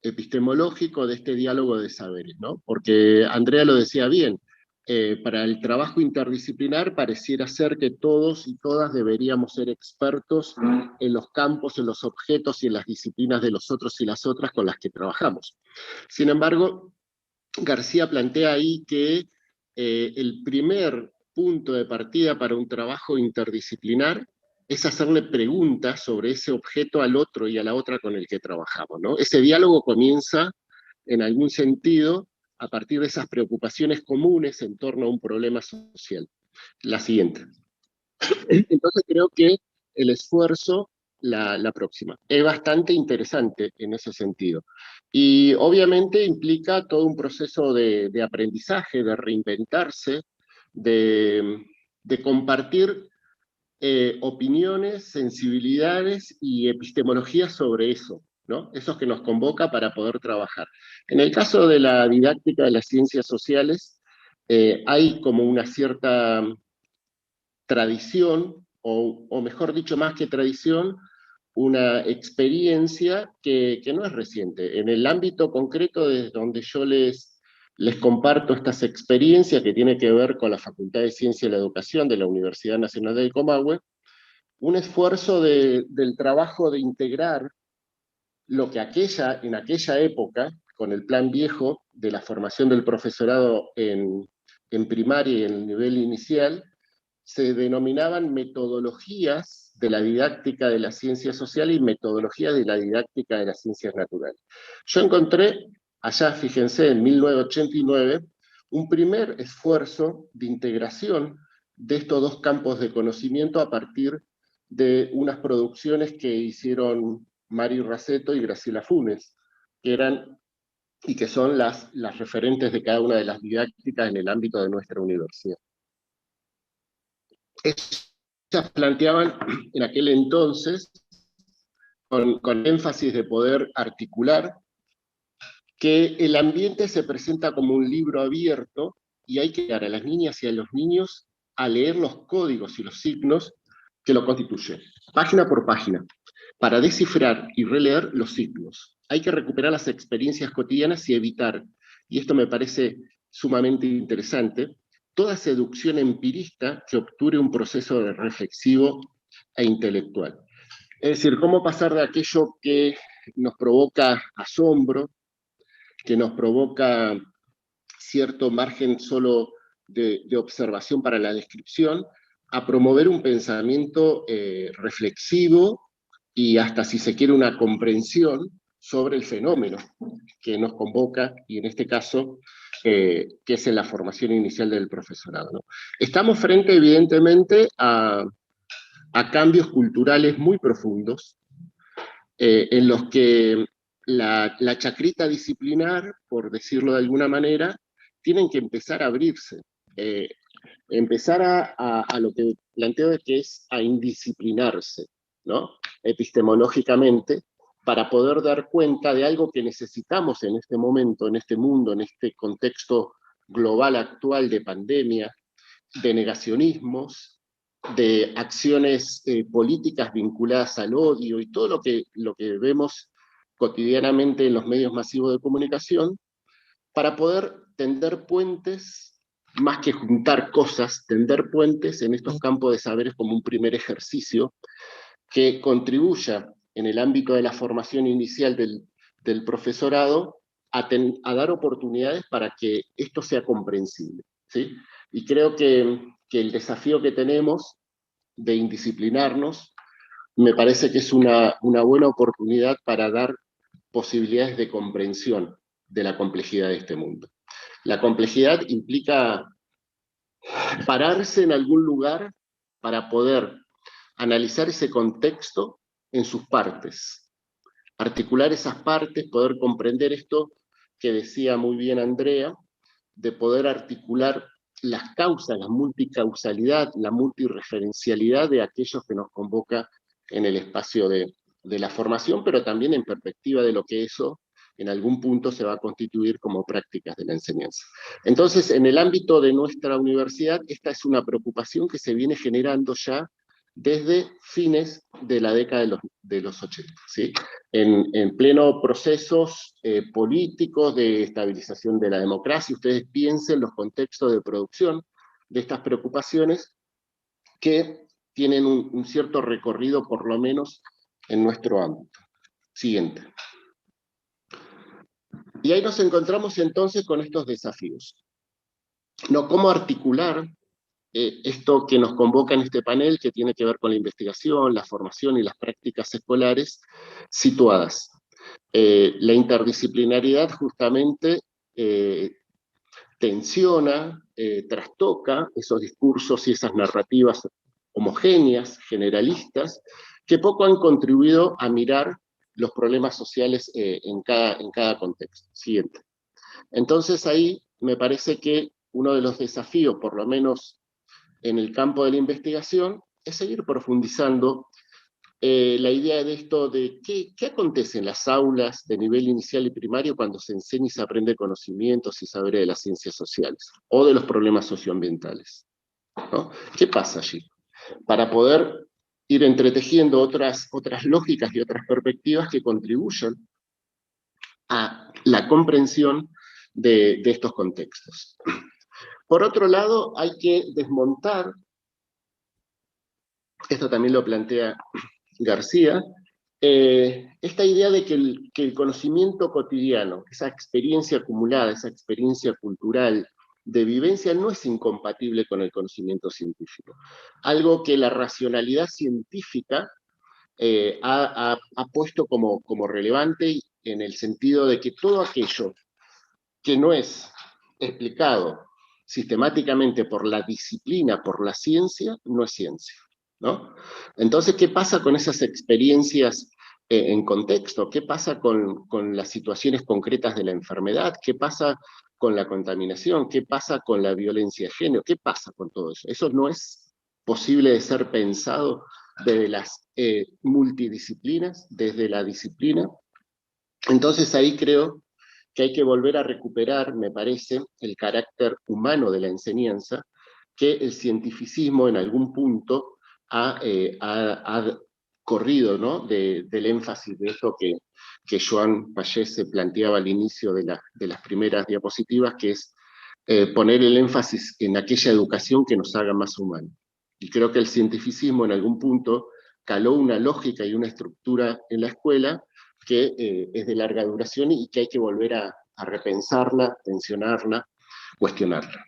epistemológico de este diálogo de saberes, ¿no? Porque Andrea lo decía bien, para el trabajo interdisciplinar pareciera ser que todos y todas deberíamos ser expertos en los campos, en los objetos y en las disciplinas de los otros y las otras con las que trabajamos. Sin embargo, García plantea ahí que el primer punto de partida para un trabajo interdisciplinar es hacerle preguntas sobre ese objeto al otro y a la otra con el que trabajamos, ¿no? Ese diálogo comienza, en algún sentido, a partir de esas preocupaciones comunes en torno a un problema social. La siguiente. Entonces creo que el esfuerzo la próxima. Es bastante interesante en ese sentido. Y obviamente implica todo un proceso de aprendizaje, de reinventarse, de compartir opiniones, sensibilidades y epistemologías sobre eso, ¿no? Eso que nos convoca para poder trabajar. En el caso de la didáctica de las ciencias sociales, hay como una cierta tradición, o mejor dicho, más que tradición, una experiencia que no es reciente. En el ámbito concreto desde donde yo les comparto estas experiencias que tiene que ver con la Facultad de Ciencia y la Educación de la Universidad Nacional del Comahue, un esfuerzo del trabajo de integrar lo que en aquella época, con el plan viejo de la formación del profesorado en primaria y en el nivel inicial, se denominaban metodologías de la didáctica de la ciencia social y metodologías de la didáctica de las ciencias naturales. Yo encontré, allá, fíjense, en 1989, un primer esfuerzo de integración de estos dos campos de conocimiento a partir de unas producciones que hicieron Mari Raceto y Graciela Funes, que eran y que son las referentes de cada una de las didácticas en el ámbito de nuestra universidad. Ellas planteaban en aquel entonces, con énfasis de poder articular, que el ambiente se presenta como un libro abierto y hay que dar a las niñas y a los niños a leer los códigos y los signos que lo constituyen, página por página, para descifrar y releer los signos. Hay que recuperar las experiencias cotidianas y evitar, y esto me parece sumamente interesante, toda seducción empirista que obture un proceso reflexivo e intelectual. Es decir, cómo pasar de aquello que nos provoca asombro, que nos provoca cierto margen solo de observación para la descripción, a promover un pensamiento reflexivo y hasta, si se quiere, una comprensión sobre el fenómeno que nos convoca, y en este caso, que es en la formación inicial del profesorado, ¿no? Estamos frente, evidentemente, a cambios culturales muy profundos, en los que la chacrita disciplinar, por decirlo de alguna manera, tienen que empezar a abrirse, empezar a lo que planteo que es a indisciplinarse, ¿no? Epistemológicamente, para poder dar cuenta de algo que necesitamos en este momento, en este mundo, en este contexto global actual de pandemia, de negacionismos, de acciones políticas vinculadas al odio y todo lo que vemos cotidianamente en los medios masivos de comunicación, para poder tender puentes, más que juntar cosas, tender puentes en estos campos de saberes como un primer ejercicio que contribuya en el ámbito de la formación inicial del profesorado a dar oportunidades para que esto sea comprensible, ¿sí? Y creo que el desafío que tenemos de indisciplinarnos me parece que es una buena oportunidad para dar posibilidades de comprensión de la complejidad de este mundo. La complejidad implica pararse en algún lugar para poder analizar ese contexto en sus partes, articular esas partes, poder comprender esto que decía muy bien Andrea, de poder articular las causas, la multicausalidad, la multireferencialidad de aquellos que nos convoca en el espacio de la formación, pero también en perspectiva de lo que eso en algún punto se va a constituir como prácticas de la enseñanza. Entonces, en el ámbito de nuestra universidad, esta es una preocupación que se viene generando ya desde fines de la década de los 80, ¿sí? En pleno procesos políticos de estabilización de la democracia. Ustedes piensen los contextos de producción de estas preocupaciones que tienen un cierto recorrido, por lo menos, en nuestro ámbito. Siguiente. Y ahí nos encontramos entonces con estos desafíos. ¿No? ¿Cómo articular esto que nos convoca en este panel, que tiene que ver con la investigación, la formación y las prácticas escolares situadas? La interdisciplinariedad justamente tensiona, trastoca esos discursos y esas narrativas homogéneas, generalistas, que poco han contribuido a mirar los problemas sociales en cada contexto. Siguiente. Entonces ahí me parece que uno de los desafíos, por lo menos en el campo de la investigación, es seguir profundizando la idea de esto de qué acontece en las aulas de nivel inicial y primario cuando se enseña y se aprende conocimientos y saberes de las ciencias sociales, o de los problemas socioambientales, ¿no? ¿Qué pasa allí? Para poder ir entretejiendo otras lógicas y otras perspectivas que contribuyan a la comprensión de estos contextos. Por otro lado, hay que desmontar, esto también lo plantea García, esta idea de que el conocimiento cotidiano, esa experiencia acumulada, esa experiencia cultural de vivencia, no es incompatible con el conocimiento científico. Algo que la racionalidad científica ha puesto como relevante, en el sentido de que todo aquello que no es explicado sistemáticamente por la disciplina, por la ciencia, no es ciencia, ¿no? Entonces, ¿qué pasa con esas experiencias en contexto? ¿Qué pasa con las situaciones concretas de la enfermedad? ¿Qué pasa con la contaminación? ¿Qué pasa con la violencia de género? ¿Qué pasa con todo eso? Eso no es posible de ser pensado desde las multidisciplinas, desde la disciplina. Entonces ahí creo que hay que volver a recuperar, me parece, el carácter humano de la enseñanza, que el cientificismo en algún punto ha corrido, ¿no? del énfasis de esto que Joan Pagès se planteaba al inicio de las primeras diapositivas, que es poner el énfasis en aquella educación que nos haga más humanos. Y creo que el cientificismo en algún punto caló una lógica y una estructura en la escuela que es de larga duración y que hay que volver a repensarla, tensionarla, cuestionarla.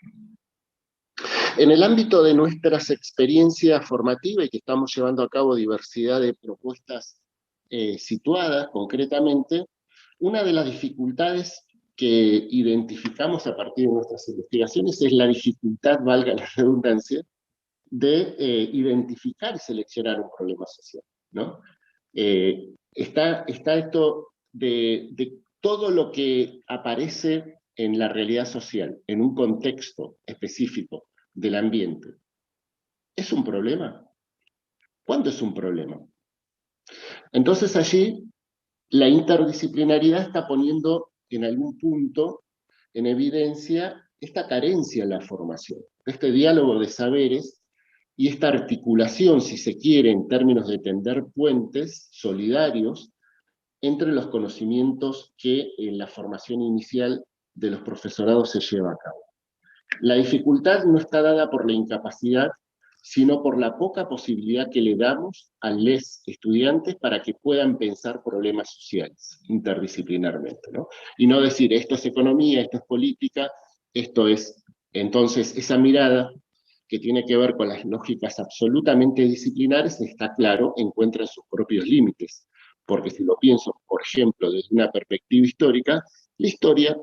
En el ámbito de nuestras experiencias formativas, y que estamos llevando a cabo diversidad de propuestas situadas concretamente, una de las dificultades que identificamos a partir de nuestras investigaciones es la dificultad, valga la redundancia, de identificar y seleccionar un problema social, ¿no? Está esto de todo lo que aparece en la realidad social, en un contexto específico del ambiente. ¿Es un problema? ¿Cuándo es un problema? Entonces allí la interdisciplinaridad está poniendo en algún punto en evidencia esta carencia en la formación, este diálogo de saberes y esta articulación, si se quiere, en términos de tender puentes solidarios entre los conocimientos que en la formación inicial de los profesorados se lleva a cabo. La dificultad no está dada por la incapacidad, sino por la poca posibilidad que le damos a los estudiantes para que puedan pensar problemas sociales interdisciplinarmente, ¿no? Y no decir, esto es economía, esto es política, esto es... Entonces, esa mirada que tiene que ver con las lógicas absolutamente disciplinares, está claro, encuentra sus propios límites. Porque si lo pienso, por ejemplo, desde una perspectiva histórica, la historia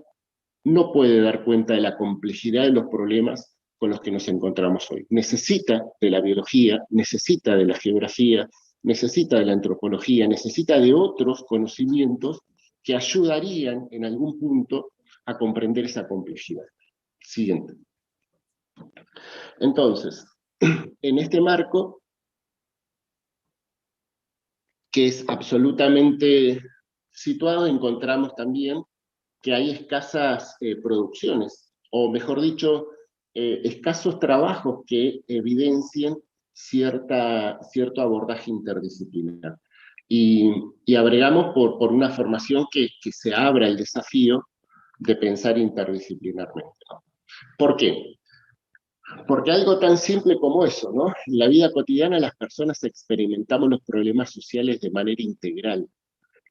no puede dar cuenta de la complejidad de los problemas con los que nos encontramos hoy. Necesita de la biología, necesita de la geografía, necesita de la antropología, necesita de otros conocimientos que ayudarían en algún punto a comprender esa complejidad. Siguiente. Entonces, en este marco, que es absolutamente situado, encontramos también que hay escasas producciones, o mejor dicho, escasos trabajos que evidencien cierto abordaje interdisciplinar. Y abregamos por una formación que se abra el desafío de pensar interdisciplinarmente, ¿no? ¿Por qué? Porque algo tan simple como eso, ¿no? En la vida cotidiana las personas experimentamos los problemas sociales de manera integral,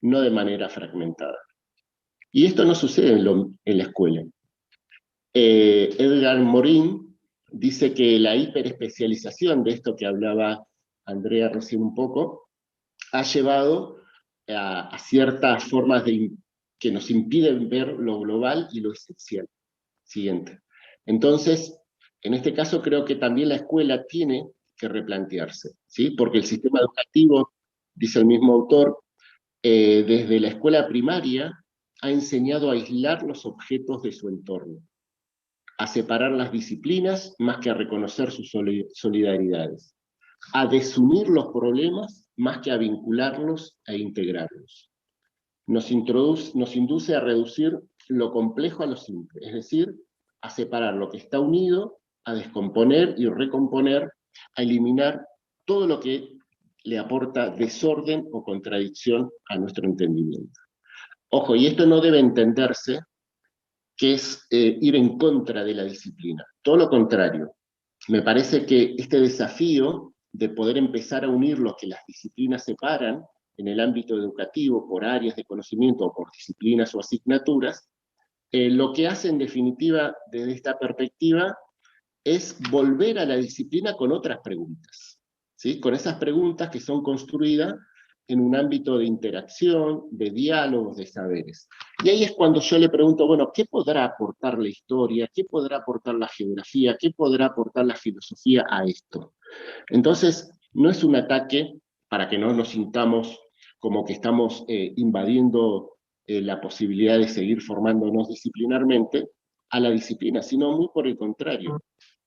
no de manera fragmentada. Y esto no sucede en la escuela. Edgar Morin dice que la hiperespecialización de esto que hablaba Andrea recién un poco, ha llevado a ciertas formas que nos impiden ver lo global y lo esencial. Siguiente. Entonces, en este caso creo que también la escuela tiene que replantearse, ¿sí? Porque el sistema educativo dice el mismo autor, desde la escuela primaria ha enseñado a aislar los objetos de su entorno, a separar las disciplinas más que a reconocer sus solidaridades, a desunir los problemas más que a vincularlos e integrarlos. Nos induce a reducir lo complejo a lo simple, es decir, a separar lo que está unido, a descomponer y recomponer, a eliminar todo lo que le aporta desorden o contradicción a nuestro entendimiento. Ojo, y esto no debe entenderse que es ir en contra de la disciplina, todo lo contrario. Me parece que este desafío de poder empezar a unir lo que las disciplinas separan en el ámbito educativo por áreas de conocimiento o por disciplinas o asignaturas, lo que hace en definitiva desde esta perspectiva es volver a la disciplina con otras preguntas, ¿sí? Con esas preguntas que son construidas en un ámbito de interacción, de diálogos, de saberes. Y ahí es cuando yo le pregunto, bueno, ¿qué podrá aportar la historia? ¿Qué podrá aportar la geografía? ¿Qué podrá aportar la filosofía a esto? Entonces, no es un ataque para que no nos sintamos como que estamos invadiendo la posibilidad de seguir formándonos disciplinarmente a la disciplina, sino muy por el contrario.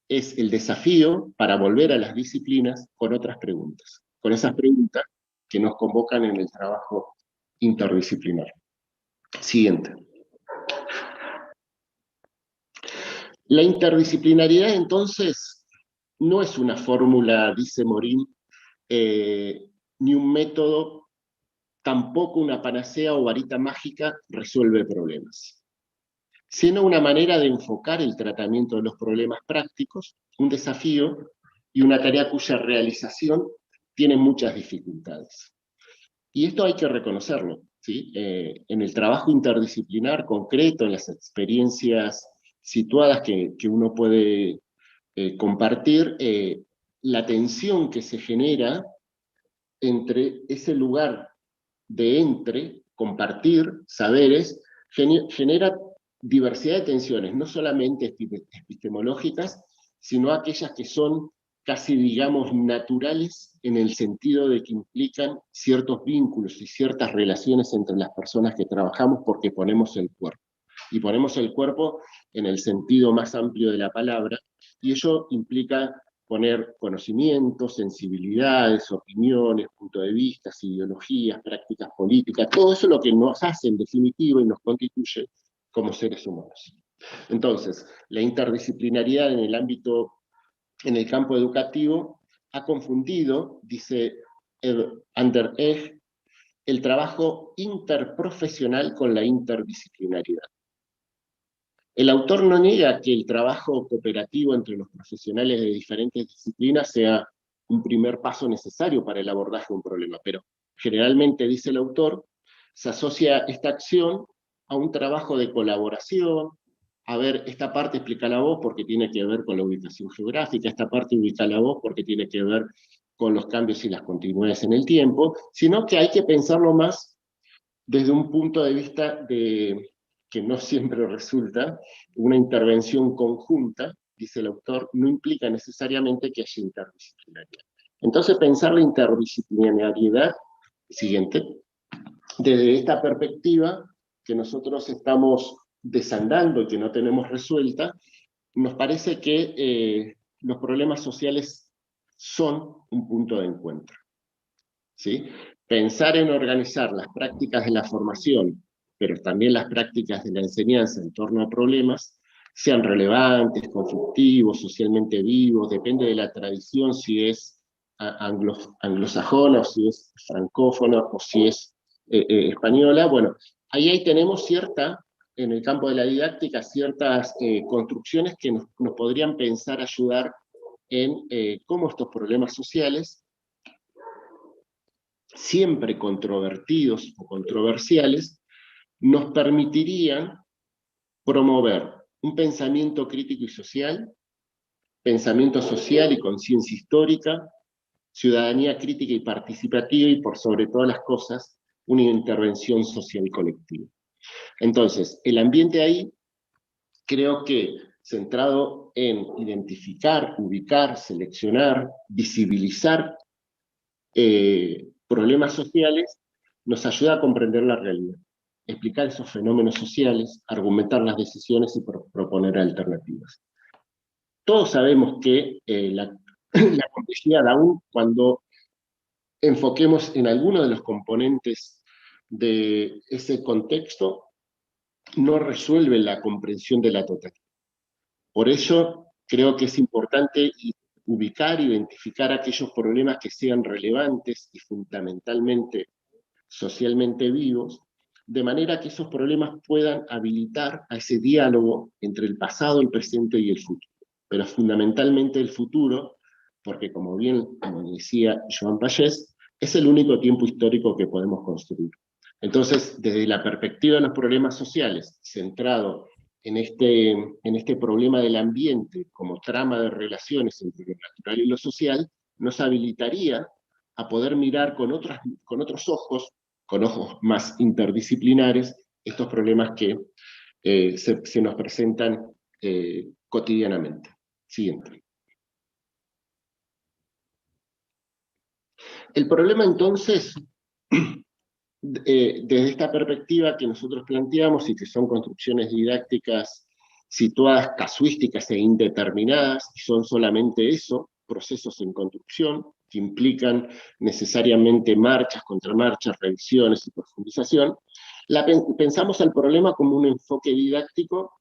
Es el desafío para volver a las disciplinas con otras preguntas, con esas preguntas que nos convocan en el trabajo interdisciplinar. Siguiente. La interdisciplinariedad, entonces, no es una fórmula, dice Morín, ni un método, tampoco una panacea o varita mágica resuelve problemas, sino una manera de enfocar el tratamiento de los problemas prácticos, un desafío y una tarea cuya realización tiene muchas dificultades. Y esto hay que reconocerlo, ¿sí? En el trabajo interdisciplinar concreto, en las experiencias situadas que uno puede compartir, la tensión que se genera entre ese lugar de compartir saberes, genera diversidad de tensiones, no solamente epistemológicas, sino aquellas que son casi, digamos, naturales en el sentido de que implican ciertos vínculos y ciertas relaciones entre las personas que trabajamos porque ponemos el cuerpo. Y ponemos el cuerpo en el sentido más amplio de la palabra, y ello implica poner conocimientos, sensibilidades, opiniones, puntos de vista, ideologías, prácticas políticas, todo eso es lo que nos hace en definitiva y nos constituye como seres humanos. Entonces, la interdisciplinariedad en el campo educativo ha confundido, dice Ander Egg, el trabajo interprofesional con la interdisciplinariedad. El autor no niega que el trabajo cooperativo entre los profesionales de diferentes disciplinas sea un primer paso necesario para el abordaje de un problema, pero generalmente, dice el autor, se asocia esta acción a un trabajo de colaboración. A ver, esta parte explícala vos porque tiene que ver con la ubicación geográfica, esta parte ubícala vos porque tiene que ver con los cambios y las continuidades en el tiempo, sino que hay que pensarlo más desde un punto de vista que no siempre resulta, una intervención conjunta, dice el autor, no implica necesariamente que haya interdisciplinariedad. Entonces, pensar la interdisciplinariedad, siguiente, desde esta perspectiva que nosotros estamos desandando y que no tenemos resuelta, nos parece que los problemas sociales son un punto de encuentro, ¿sí? Pensar en organizar las prácticas de la formación, pero también las prácticas de la enseñanza en torno a problemas, sean relevantes, conflictivos, socialmente vivos, depende de la tradición, si es anglosajona, o si es francófona, o si es española. Bueno, ahí tenemos en el campo de la didáctica, ciertas construcciones que nos podrían pensar ayudar en cómo estos problemas sociales, siempre controvertidos o controversiales, nos permitirían promover un pensamiento crítico y social, pensamiento social y conciencia histórica, ciudadanía crítica y participativa, y por sobre todas las cosas, una intervención social y colectiva. Entonces, el ambiente ahí, creo que centrado en identificar, ubicar, seleccionar, visibilizar problemas sociales nos ayuda a comprender la realidad, explicar esos fenómenos sociales, argumentar las decisiones y proponer alternativas. Todos sabemos que la complejidad, aún cuando enfoquemos en alguno de los componentes de ese contexto, no resuelve la comprensión de la totalidad. Por ello, creo que es importante ubicar, identificar aquellos problemas que sean relevantes y fundamentalmente socialmente vivos, de manera que esos problemas puedan habilitar a ese diálogo entre el pasado, el presente y el futuro. Pero fundamentalmente el futuro, porque como decía Joan Pagès, es el único tiempo histórico que podemos construir. Entonces, desde la perspectiva de los problemas sociales, centrado en este problema del ambiente como trama de relaciones entre lo natural y lo social, nos habilitaría a poder mirar con otros ojos, con ojos más interdisciplinares, estos problemas que se nos presentan cotidianamente. Siguiente. El problema entonces, desde esta perspectiva que nosotros planteamos y que son construcciones didácticas situadas casuísticas e indeterminadas, y son solamente eso, procesos en construcción, que implican necesariamente marchas, contramarchas, revisiones y profundización, pensamos al problema como un enfoque didáctico,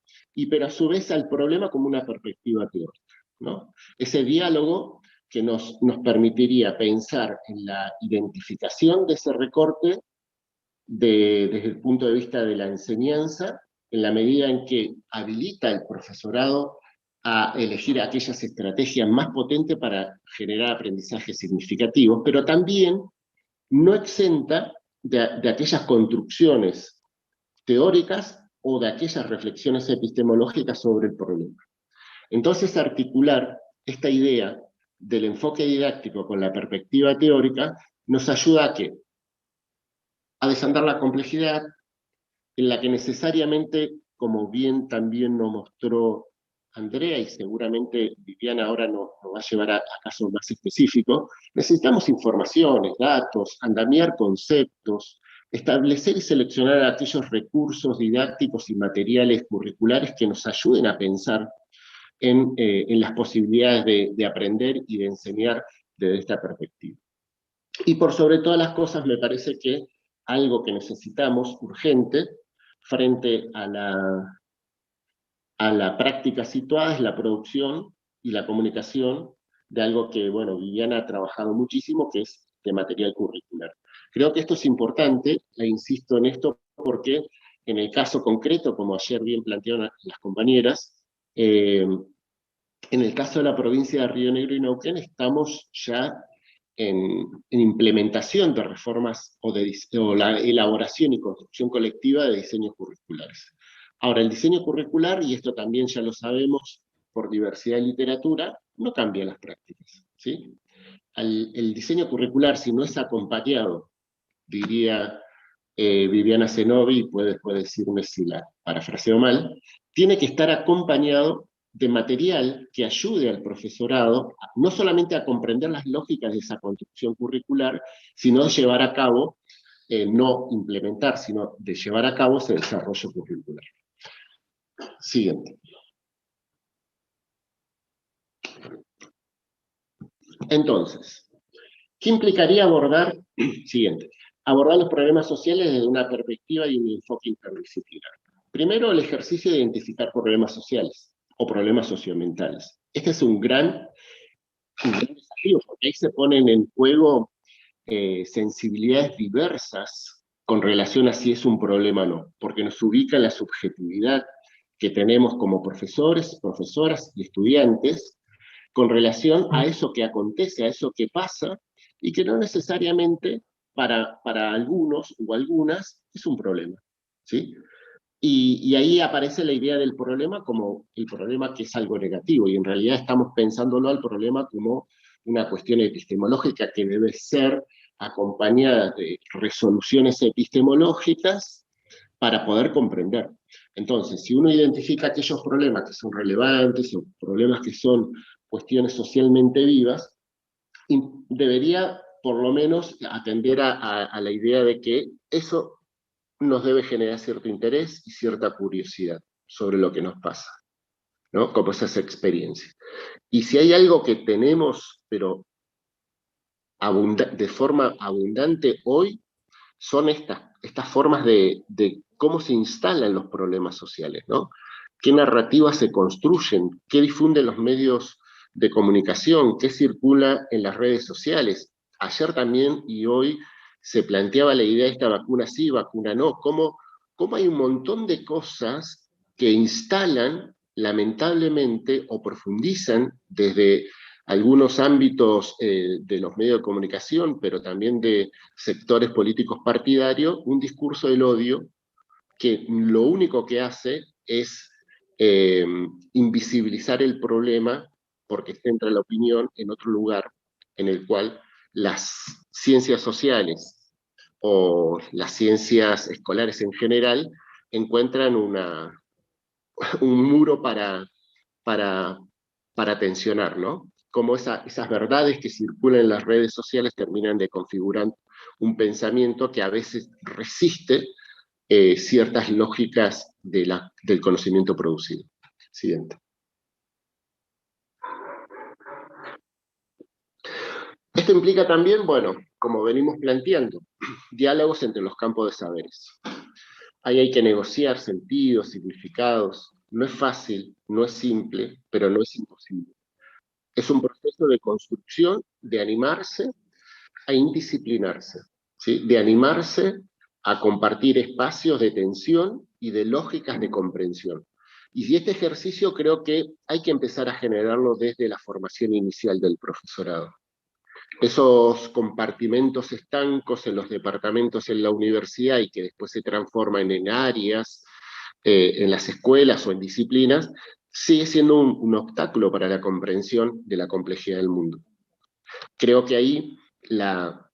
pero a su vez al problema como una perspectiva teórica, ¿no? Ese diálogo que nos permitiría pensar en la identificación de ese recorte desde el punto de vista de la enseñanza, en la medida en que habilita al profesorado a elegir aquellas estrategias más potentes para generar aprendizajes significativos, pero también no exenta de aquellas construcciones teóricas o de aquellas reflexiones epistemológicas sobre el problema. Entonces, articular esta idea del enfoque didáctico con la perspectiva teórica nos ayuda a desandar la complejidad, en la que necesariamente, como bien también nos mostró Andrea, y seguramente Viviana ahora nos va a llevar a casos más específicos, necesitamos informaciones, datos, andamiar conceptos, establecer y seleccionar aquellos recursos didácticos y materiales curriculares que nos ayuden a pensar en las posibilidades de aprender y de enseñar desde esta perspectiva. Y por sobre todas las cosas, me parece que algo que necesitamos urgente frente a la práctica situada es la producción y la comunicación de algo que, bueno, Viviana ha trabajado muchísimo, que es de material curricular. Creo que esto es importante, e insisto en esto porque en el caso concreto, como ayer bien plantearon las compañeras, en el caso de la provincia de Río Negro y Neuquén estamos ya en implementación de reformas o la elaboración y construcción colectiva de diseños curriculares. Ahora, el diseño curricular, y esto también ya lo sabemos por diversidad de literatura, no cambia las prácticas, ¿sí? El diseño curricular, si no es acompañado, diría Viviana Zenobi, puede decirme si la parafraseo mal, tiene que estar acompañado de material que ayude al profesorado no solamente a comprender las lógicas de esa construcción curricular, sino de llevar a cabo, no implementar, sino de llevar a cabo ese desarrollo curricular. Siguiente. Entonces, ¿qué implicaría abordar? Siguiente. Abordar los problemas sociales desde una perspectiva y un enfoque interdisciplinar. Primero, el ejercicio de identificar problemas sociales o problemas socioambientales. Este es un gran desafío, porque ahí se ponen en juego sensibilidades diversas con relación a si es un problema o no, porque nos ubica la subjetividad que tenemos como profesores, profesoras y estudiantes con relación a eso que acontece, a eso que pasa, y que no necesariamente para algunos o algunas es un problema, ¿sí? Y ahí aparece la idea del problema como el problema que es algo negativo, y en realidad estamos pensándolo al problema como una cuestión epistemológica que debe ser acompañada de resoluciones epistemológicas para poder comprender. Entonces, si uno identifica aquellos problemas que son relevantes, o problemas que son cuestiones socialmente vivas, debería por lo menos atender a la idea de que eso nos debe generar cierto interés y cierta curiosidad sobre lo que nos pasa, ¿no? Como esas experiencias. Y si hay algo que tenemos, pero de forma abundante hoy, son estas formas de cómo se instalan los problemas sociales, ¿no? ¿Qué narrativas se construyen? ¿Qué difunden los medios de comunicación? ¿Qué circula en las redes sociales? Ayer también y hoy se planteaba la idea de esta vacuna sí, vacuna no. ¿Cómo hay un montón de cosas que instalan, lamentablemente, o profundizan desde algunos ámbitos de los medios de comunicación, pero también de sectores políticos partidarios, un discurso del odio que lo único que hace es invisibilizar el problema porque centra la opinión en otro lugar en el cual las ciencias sociales o las ciencias escolares en general encuentran un muro para tensionar, ¿no? Cómo esas verdades que circulan en las redes sociales terminan de configurar un pensamiento que a veces resiste ciertas lógicas del conocimiento producido. Siguiente. Esto implica también, bueno, como venimos planteando, diálogos entre los campos de saberes. Ahí hay que negociar sentidos, significados. No es fácil, no es simple, pero no es imposible. Es un proceso de construcción, de animarse a indisciplinarse, ¿sí? De animarse a compartir espacios de tensión y de lógicas de comprensión. Y este ejercicio creo que hay que empezar a generarlo desde la formación inicial del profesorado. Esos compartimentos estancos en los departamentos en la universidad y que después se transforman en áreas, en las escuelas o en disciplinas, sigue siendo un obstáculo para la comprensión de la complejidad del mundo. Creo que ahí la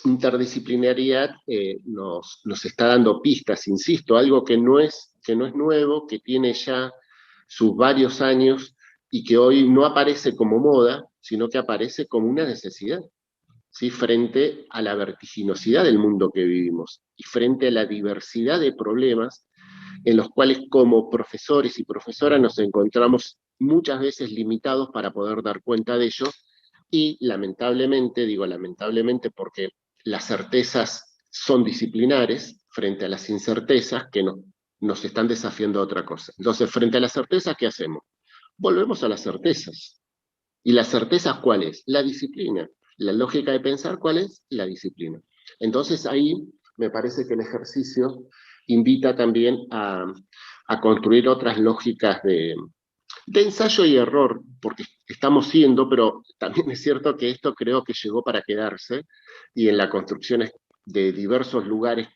interdisciplinariedad nos está dando pistas, insisto, algo que no es nuevo, que tiene ya sus varios años y que hoy no aparece como moda, sino que aparece como una necesidad, ¿sí? Frente a la vertiginosidad del mundo que vivimos y frente a la diversidad de problemas en los cuales como profesores y profesoras nos encontramos muchas veces limitados para poder dar cuenta de ello y lamentablemente, digo lamentablemente porque las certezas son disciplinares frente a las incertezas que nos están desafiando a otra cosa. Entonces, frente a las certezas, ¿qué hacemos? Volvemos a las certezas. ¿Y las certezas cuál es? La disciplina. La lógica de pensar, ¿cuál es? La disciplina. Entonces, ahí me parece que el ejercicio invita también a construir otras lógicas de ensayo y error, porque estamos siendo, pero también es cierto que esto creo que llegó para quedarse, y en la construcción de diversos lugares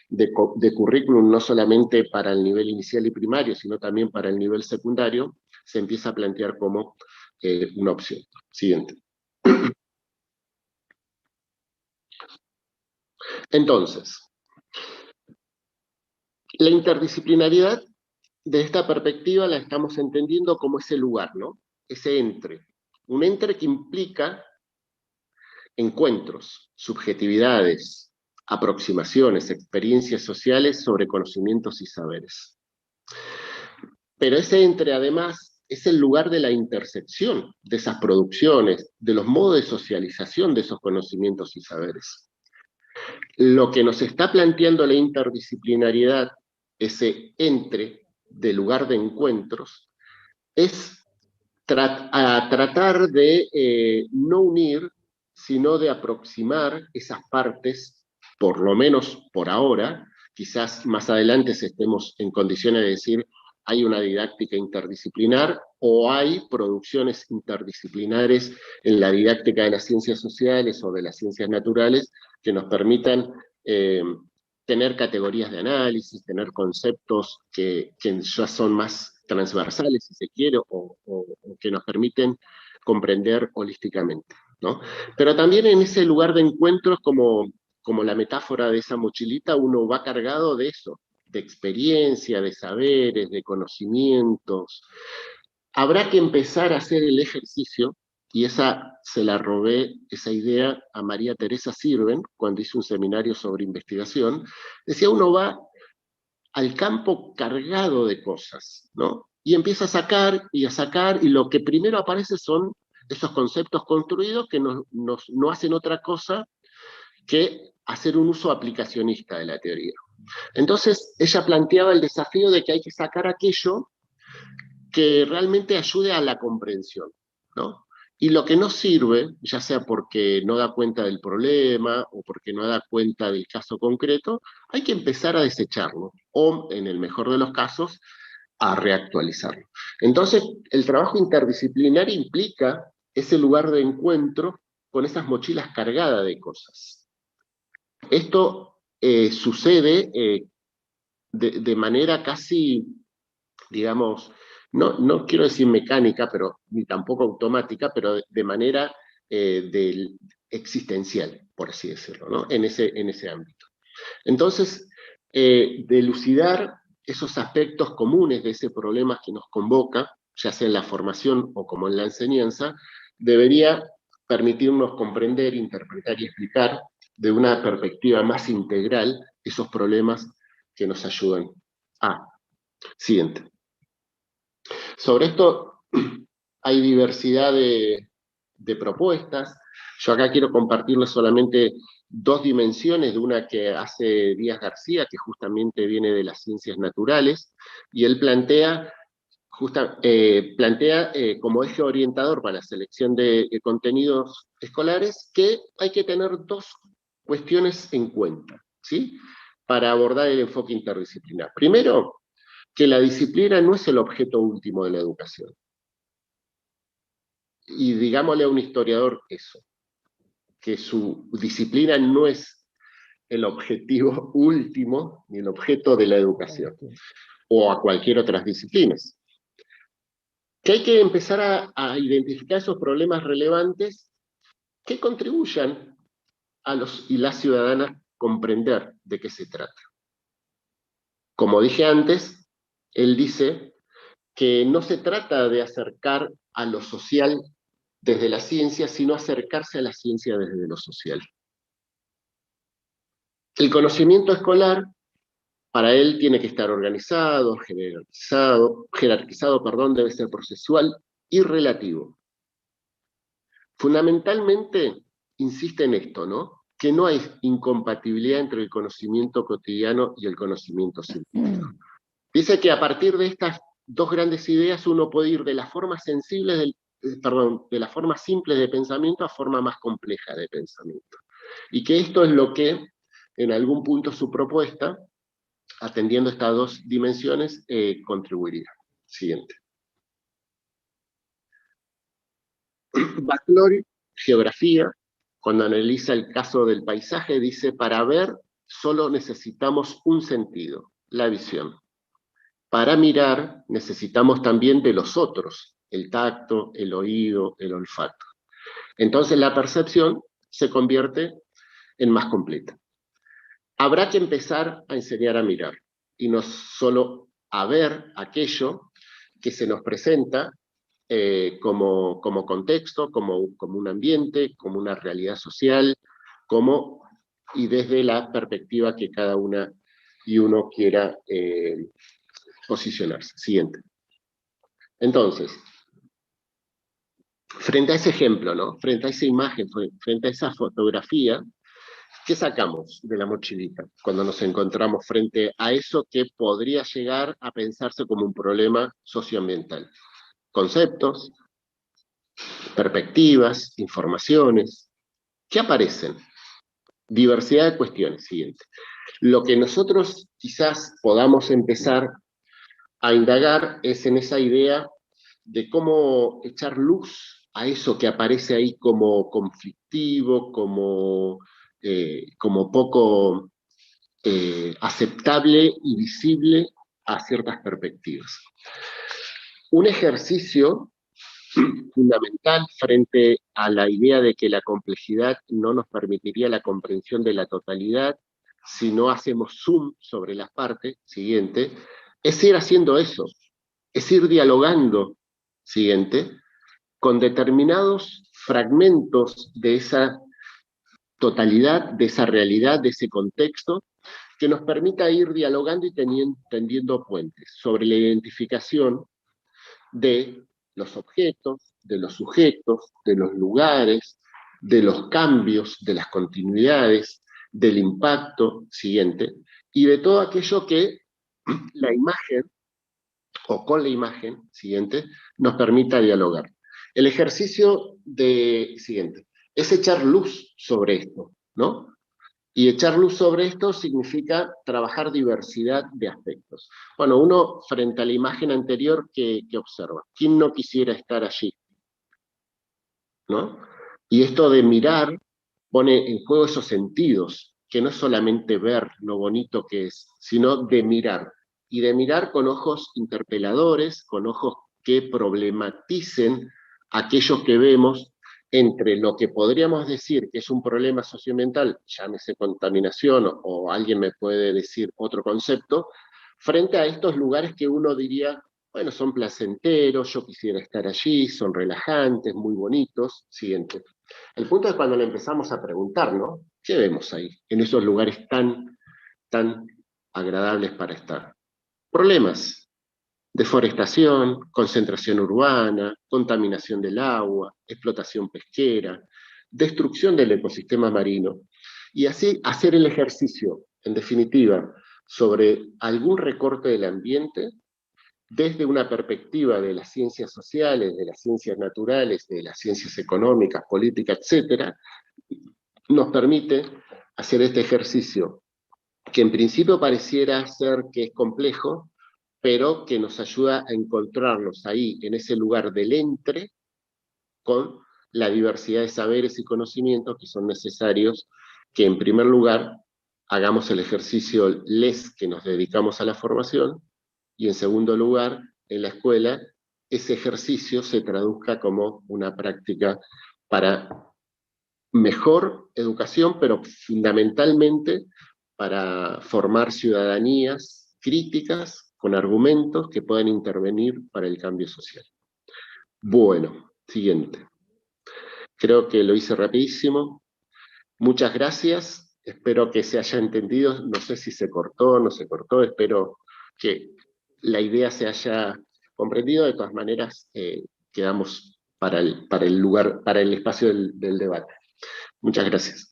de currículum, no solamente para el nivel inicial y primario, sino también para el nivel secundario, se empieza a plantear como una opción. Siguiente. Entonces, la interdisciplinariedad, de esta perspectiva, la estamos entendiendo como ese lugar, ¿no? Ese entre. Un entre que implica encuentros, subjetividades, aproximaciones, experiencias sociales sobre conocimientos y saberes. Pero ese entre, además, es el lugar de la intersección de esas producciones, de los modos de socialización de esos conocimientos y saberes. Lo que nos está planteando la interdisciplinariedad, ese entre de lugar de encuentros, es tratar de no unir, sino de aproximar esas partes, por lo menos por ahora. Quizás más adelante estemos en condiciones de decir hay una didáctica interdisciplinar o hay producciones interdisciplinares en la didáctica de las ciencias sociales o de las ciencias naturales que nos permitan tener categorías de análisis, tener conceptos que ya son más transversales, si se quiere, o que nos permiten comprender holísticamente, ¿no? Pero también en ese lugar de encuentros, como la metáfora de esa mochilita, uno va cargado de eso, de experiencia, de saberes, de conocimientos. Habrá que empezar a hacer el ejercicio y esa se la robé, esa idea, a María Teresa Sirven, cuando hizo un seminario sobre investigación. Decía, uno va al campo cargado de cosas, ¿no? Y empieza a sacar, y lo que primero aparece son esos conceptos construidos que no hacen otra cosa que hacer un uso aplicacionista de la teoría. Entonces, ella planteaba el desafío de que hay que sacar aquello que realmente ayude a la comprensión, ¿no? Y lo que no sirve, ya sea porque no da cuenta del problema o porque no da cuenta del caso concreto, hay que empezar a desecharlo, o en el mejor de los casos, a reactualizarlo. Entonces, el trabajo interdisciplinar implica ese lugar de encuentro con esas mochilas cargadas de cosas. Esto sucede de manera casi, digamos, no quiero decir mecánica, pero ni tampoco automática, pero de manera existencial, por así decirlo, ¿no? En ese ámbito. Entonces, dilucidar esos aspectos comunes de ese problema que nos convoca, ya sea en la formación o como en la enseñanza, debería permitirnos comprender, interpretar y explicar de una perspectiva más integral esos problemas que nos ayudan. Siguiente. Sobre esto hay diversidad de propuestas. Yo acá quiero compartirles solamente dos dimensiones, de una que hace Díaz García, que justamente viene de las ciencias naturales, y él plantea como eje orientador para la selección de contenidos escolares que hay que tener dos cuestiones en cuenta, ¿sí? Para abordar el enfoque interdisciplinar. Primero, que la disciplina no es el objeto último de la educación. Y digámosle a un historiador eso, que su disciplina no es el objetivo último ni el objeto de la educación, o a cualquier otras disciplinas. Que hay que empezar a identificar esos problemas relevantes que contribuyan a los y las ciudadanas comprender de qué se trata. Como dije antes, él dice que no se trata de acercar a lo social desde la ciencia, sino acercarse a la ciencia desde lo social. El conocimiento escolar, para él, tiene que estar organizado, jerarquizado, debe ser procesual y relativo. Fundamentalmente, insiste en esto, ¿no? Que no hay incompatibilidad entre el conocimiento cotidiano y el conocimiento científico. Dice que a partir de estas dos grandes ideas uno puede ir de las formas sensibles de las formas simples de pensamiento a forma más compleja de pensamiento. Y que esto es lo que, en algún punto, su propuesta, atendiendo estas dos dimensiones, contribuiría. Siguiente. Baclor, geografía, cuando analiza el caso del paisaje, dice, para ver solo necesitamos un sentido, la visión. Para mirar necesitamos también de los otros, el tacto, el oído, el olfato. Entonces la percepción se convierte en más completa. Habrá que empezar a enseñar a mirar, y no solo a ver aquello que se nos presenta como contexto, como un ambiente, como una realidad social, y desde la perspectiva que cada una y uno quiera posicionarse. Siguiente. Entonces, frente a ese ejemplo, ¿no? Frente a esa imagen, frente a esa fotografía, ¿qué sacamos de la mochilita cuando nos encontramos frente a eso que podría llegar a pensarse como un problema socioambiental? Conceptos, perspectivas, informaciones. ¿Qué aparecen? Diversidad de cuestiones. Siguiente. Lo que nosotros quizás podamos empezar a indagar es en esa idea de cómo echar luz a eso que aparece ahí como conflictivo, como poco aceptable y visible a ciertas perspectivas. Un ejercicio fundamental frente a la idea de que la complejidad no nos permitiría la comprensión de la totalidad si no hacemos zoom sobre las partes, siguiente, es ir haciendo eso, es ir dialogando, siguiente, con determinados fragmentos de esa totalidad, de esa realidad, de ese contexto, que nos permita ir dialogando y tendiendo puentes sobre la identificación de los objetos, de los sujetos, de los lugares, de los cambios, de las continuidades, del impacto siguiente, y de todo aquello que la imagen, o con la imagen siguiente, nos permita dialogar. El ejercicio siguiente es echar luz sobre esto, ¿no? Y echar luz sobre esto significa trabajar diversidad de aspectos. Bueno, uno frente a la imagen anterior que observa, ¿quién no quisiera estar allí? ¿No? Y esto de mirar pone en juego esos sentidos, que no es solamente ver lo bonito que es, sino de mirar. Y de mirar con ojos interpeladores, con ojos que problematicen aquello que vemos entre lo que podríamos decir que es un problema socioambiental, llámese contaminación, o alguien me puede decir otro concepto, frente a estos lugares que uno diría, bueno, son placenteros, yo quisiera estar allí, son relajantes, muy bonitos. Siguiente. El punto es cuando le empezamos a preguntar, ¿no? ¿Qué vemos ahí, en esos lugares tan agradables para estar? Problemas. Deforestación, concentración urbana, contaminación del agua, explotación pesquera, destrucción del ecosistema marino. Y así hacer el ejercicio, en definitiva, sobre algún recorte del ambiente desde una perspectiva de las ciencias sociales, de las ciencias naturales, de las ciencias económicas, políticas, etc., nos permite hacer este ejercicio, que en principio pareciera ser que es complejo, pero que nos ayuda a encontrarnos ahí, en ese lugar del entre, con la diversidad de saberes y conocimientos que son necesarios, que en primer lugar hagamos el ejercicio les que nos dedicamos a la formación, y en segundo lugar, en la escuela, ese ejercicio se traduzca como una práctica para mejor educación, pero fundamentalmente para formar ciudadanías críticas con argumentos que puedan intervenir para el cambio social. Bueno, siguiente. Creo que lo hice rapidísimo. Muchas gracias. Espero que se haya entendido. No sé si se cortó o no se cortó. Espero que la idea se haya comprendido. De todas maneras, quedamos para el lugar, para el espacio del debate. Muchas gracias.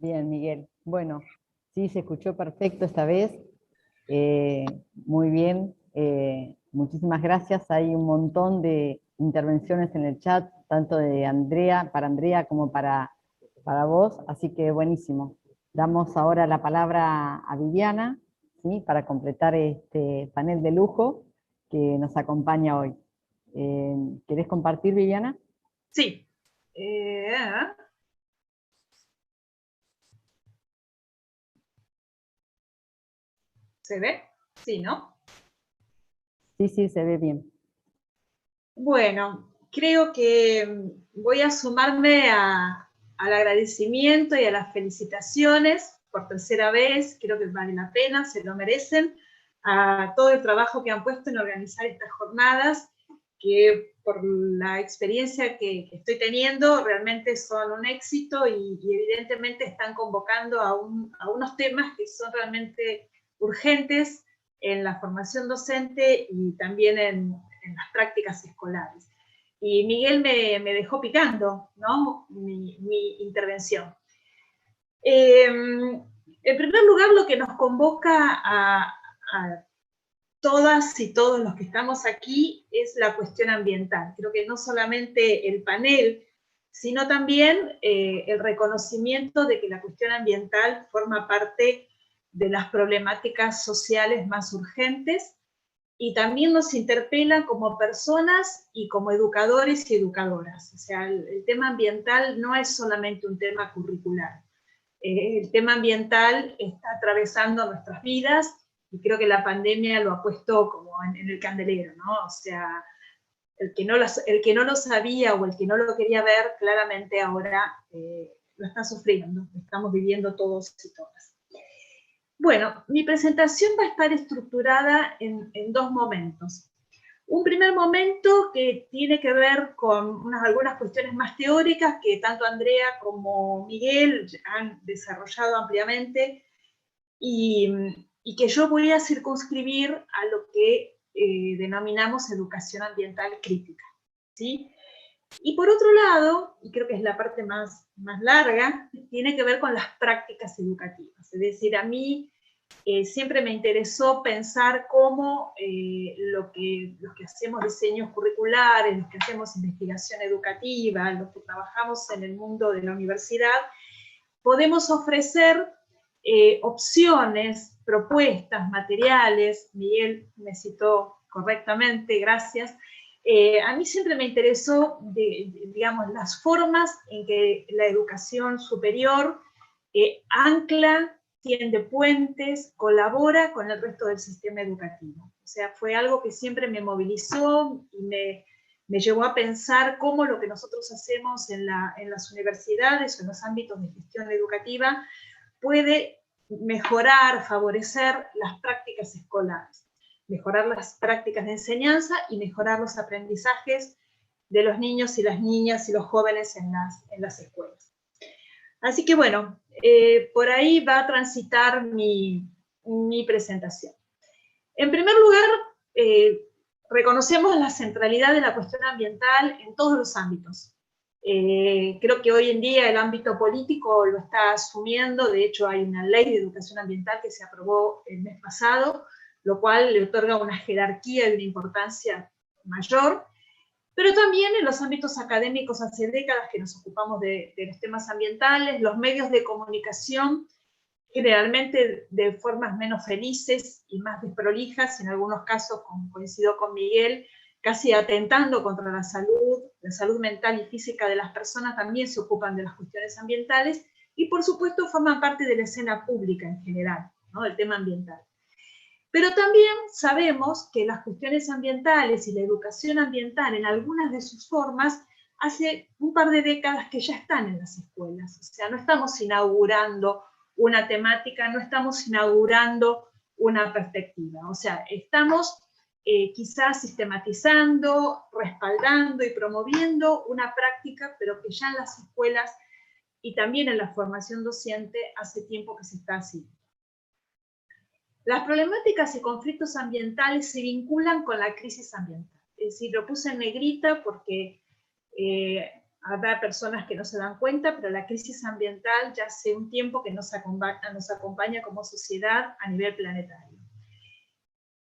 Bien, Miguel. Bueno, sí, se escuchó perfecto esta vez. Muy bien. Muchísimas gracias. Hay un montón de intervenciones en el chat, tanto de Andrea, para Andrea como para vos, así que buenísimo. Damos ahora la palabra a Viviana, ¿sí? Para completar este panel de lujo que nos acompaña hoy. ¿Querés compartir, Viviana?
Sí. ¿Se ve? Sí, ¿no?
Sí, sí, se ve bien.
Bueno, creo que voy a sumarme al agradecimiento y a las felicitaciones por tercera vez. Creo que vale la pena, se lo merecen, a todo el trabajo que han puesto en organizar estas jornadas, que por la experiencia que estoy teniendo realmente son un éxito y evidentemente están convocando a unos temas que son realmente urgentes en la formación docente y también en las prácticas escolares. Y Miguel me dejó picando, ¿no? mi intervención. En primer lugar, lo que nos convoca a todas y todos los que estamos aquí es la cuestión ambiental. Creo que no solamente el panel, sino también el reconocimiento de que la cuestión ambiental forma parte de las problemáticas sociales más urgentes y también nos interpela como personas y como educadores y educadoras. O sea, el tema ambiental no es solamente un tema curricular. El tema ambiental está atravesando nuestras vidas y creo que la pandemia lo ha puesto como en el candelero, ¿no? O sea, el que no lo sabía o el que no lo quería ver, claramente ahora lo está sufriendo, lo estamos viviendo todos y todas. Bueno, mi presentación va a estar estructurada en dos momentos. Un primer momento que tiene que ver con algunas cuestiones más teóricas que tanto Andrea como Miguel han desarrollado ampliamente y que yo voy a circunscribir a lo que denominamos educación ambiental crítica, ¿sí? Y por otro lado, y creo que es la parte más larga, tiene que ver con las prácticas educativas. Es decir, a mí siempre me interesó pensar cómo los que hacemos diseños curriculares, los que hacemos investigación educativa, los que trabajamos en el mundo de la universidad, podemos ofrecer opciones, propuestas, materiales. Miguel me citó correctamente, gracias. A mí siempre me interesó, digamos, las formas en que la educación superior ancla, tiende puentes, colabora con el resto del sistema educativo. O sea, fue algo que siempre me movilizó y me llevó a pensar cómo lo que nosotros hacemos en las universidades o en los ámbitos de gestión educativa puede mejorar, favorecer las prácticas escolares, mejorar las prácticas de enseñanza y mejorar los aprendizajes de los niños y las niñas y los jóvenes en las escuelas. Así que bueno, por ahí va a transitar mi presentación. En primer lugar, reconocemos la centralidad de la cuestión ambiental en todos los ámbitos. Creo que hoy en día el ámbito político lo está asumiendo. De hecho, hay una ley de educación ambiental que se aprobó el mes pasado, lo cual le otorga una jerarquía y una importancia mayor. Pero también en los ámbitos académicos hace décadas que nos ocupamos de los temas ambientales, los medios de comunicación, generalmente de formas menos felices y más desprolijas, en algunos casos, como coincido con Miguel, casi atentando contra la salud mental y física de las personas, también se ocupan de las cuestiones ambientales, y por supuesto forman parte de la escena pública en general, ¿no?, del tema ambiental. Pero también sabemos que las cuestiones ambientales y la educación ambiental en algunas de sus formas hace un par de décadas que ya están en las escuelas. O sea, no estamos inaugurando una temática, no estamos inaugurando una perspectiva. O sea, estamos quizás sistematizando, respaldando y promoviendo una práctica, pero que ya en las escuelas y también en la formación docente hace tiempo que se está haciendo. Las problemáticas y conflictos ambientales se vinculan con la crisis ambiental. Es decir, lo puse en negrita porque habrá personas que no se dan cuenta, pero la crisis ambiental ya hace un tiempo que nos acompaña como sociedad a nivel planetario.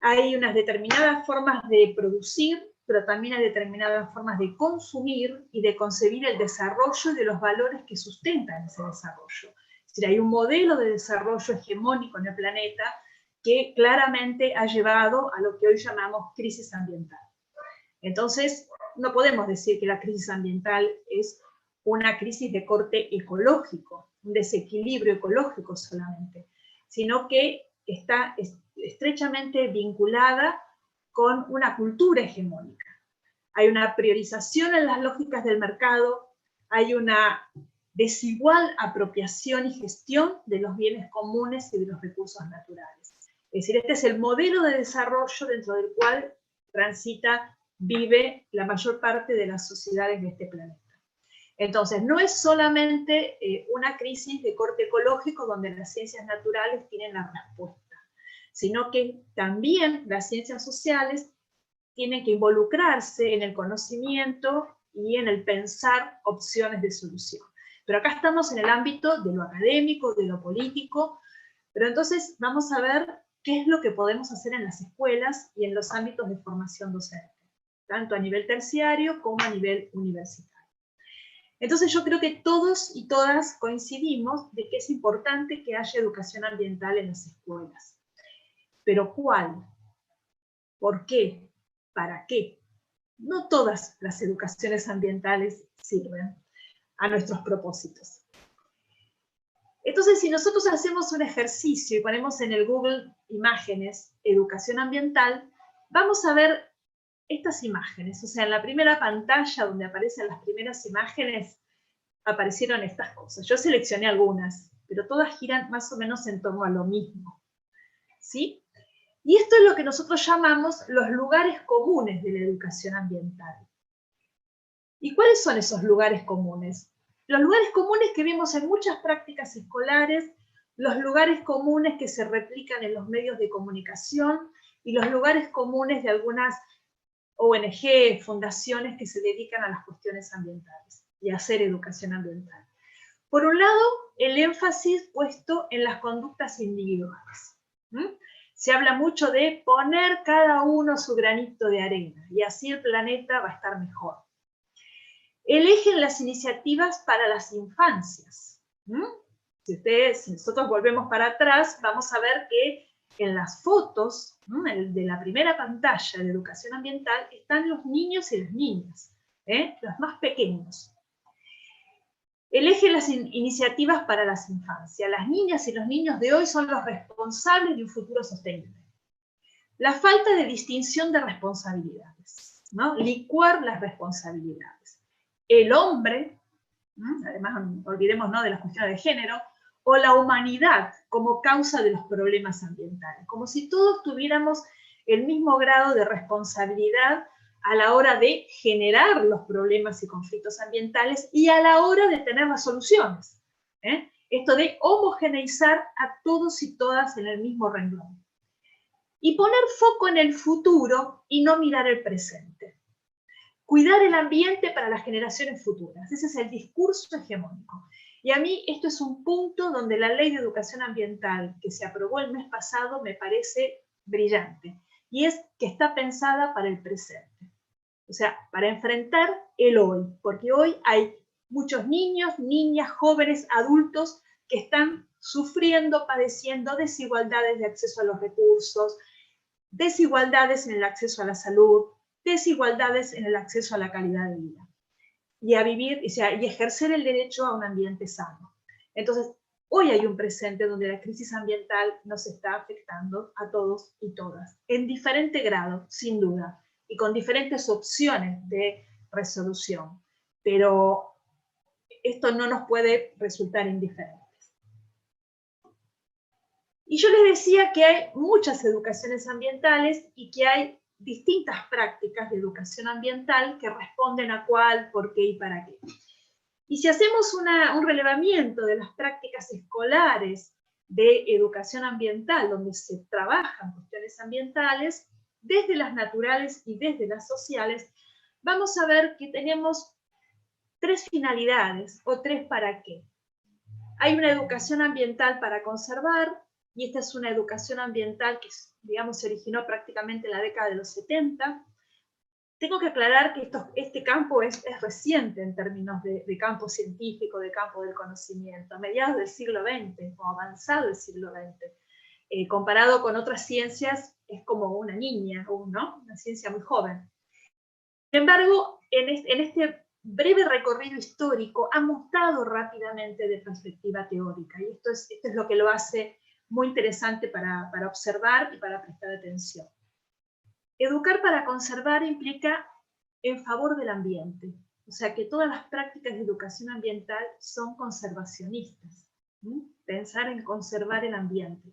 Hay unas determinadas formas de producir, pero también hay determinadas formas de consumir y de concebir el desarrollo y de los valores que sustentan ese desarrollo. Es decir, hay un modelo de desarrollo hegemónico en el planeta que claramente ha llevado a lo que hoy llamamos crisis ambiental. Entonces, no podemos decir que la crisis ambiental es una crisis de corte ecológico, un desequilibrio ecológico solamente, sino que está estrechamente vinculada con una cultura hegemónica. Hay una priorización en las lógicas del mercado, hay una desigual apropiación y gestión de los bienes comunes y de los recursos naturales. Es decir, este es el modelo de desarrollo dentro del cual vive la mayor parte de las sociedades de este planeta. Entonces, no es solamente una crisis de corte ecológico donde las ciencias naturales tienen la respuesta, sino que también las ciencias sociales tienen que involucrarse en el conocimiento y en el pensar opciones de solución. Pero acá estamos en el ámbito de lo académico, de lo político, pero entonces vamos a ver qué es lo que podemos hacer en las escuelas y en los ámbitos de formación docente, tanto a nivel terciario como a nivel universitario. Entonces yo creo que todos y todas coincidimos de que es importante que haya educación ambiental en las escuelas. ¿Pero cuál? ¿Por qué? ¿Para qué? No todas las educaciones ambientales sirven a nuestros propósitos. Entonces, si nosotros hacemos un ejercicio y ponemos en el Google imágenes, educación ambiental, vamos a ver estas imágenes. O sea, en la primera pantalla donde aparecen las primeras imágenes, aparecieron estas cosas. Yo seleccioné algunas, pero todas giran más o menos en torno a lo mismo. ¿sí? Y esto es lo que nosotros llamamos los lugares comunes de la educación ambiental. ¿Y cuáles son esos lugares comunes? Los lugares comunes que vemos en muchas prácticas escolares, los lugares comunes que se replican en los medios de comunicación y los lugares comunes de algunas ONG, fundaciones que se dedican a las cuestiones ambientales y a hacer educación ambiental. Por un lado, el énfasis puesto en las conductas individuales. Se habla mucho de poner cada uno su granito de arena y así el planeta va a estar mejor. El eje en las iniciativas para las infancias. Si nosotros volvemos para atrás, vamos a ver que en las fotos de la primera pantalla de educación ambiental están los niños y las niñas, los más pequeños. El eje en las iniciativas para las infancias. Las niñas y los niños de hoy son los responsables de un futuro sostenible. La falta de distinción de responsabilidades, ¿no? Licuar las responsabilidades. El hombre, además olvidemos, ¿no?, de las cuestiones de género, o la humanidad como causa de los problemas ambientales, como si todos tuviéramos el mismo grado de responsabilidad a la hora de generar los problemas y conflictos ambientales y a la hora de tener las soluciones. Esto de homogeneizar a todos y todas en el mismo renglón. Y poner foco en el futuro y no mirar el presente. Cuidar el ambiente para las generaciones futuras. Ese es el discurso hegemónico. Y a mí esto es un punto donde la Ley de Educación Ambiental que se aprobó el mes pasado me parece brillante. Y es que está pensada para el presente. O sea, para enfrentar el hoy. Porque hoy hay muchos niños, niñas, jóvenes, adultos que están sufriendo, padeciendo desigualdades de acceso a los recursos, desigualdades en el acceso a la salud, desigualdades en el acceso a la calidad de vida. Y a vivir, y ejercer el derecho a un ambiente sano. Entonces, hoy hay un presente donde la crisis ambiental nos está afectando a todos y todas, en diferente grado, sin duda, y con diferentes opciones de resolución. Pero esto no nos puede resultar indiferentes. Y yo les decía que hay muchas educaciones ambientales y que hay distintas prácticas de educación ambiental que responden a cuál, por qué y para qué. Y si hacemos un relevamiento de las prácticas escolares de educación ambiental, donde se trabajan cuestiones ambientales, desde las naturales y desde las sociales, vamos a ver que tenemos tres finalidades, o tres para qué. Hay una educación ambiental para conservar, y esta es una educación ambiental que, digamos, se originó prácticamente en la década de los 70. Tengo que aclarar que este campo es reciente en términos de campo científico, de campo del conocimiento, a mediados del siglo XX, o avanzado el siglo XX. Comparado con otras ciencias, es como una niña, ¿no? Una ciencia muy joven. Sin embargo, en este breve recorrido histórico ha mutado rápidamente de perspectiva teórica, y esto es lo que lo hace muy interesante para observar y para prestar atención. Educar para conservar implica en favor del ambiente, o sea que todas las prácticas de educación ambiental son conservacionistas, pensar en conservar el ambiente.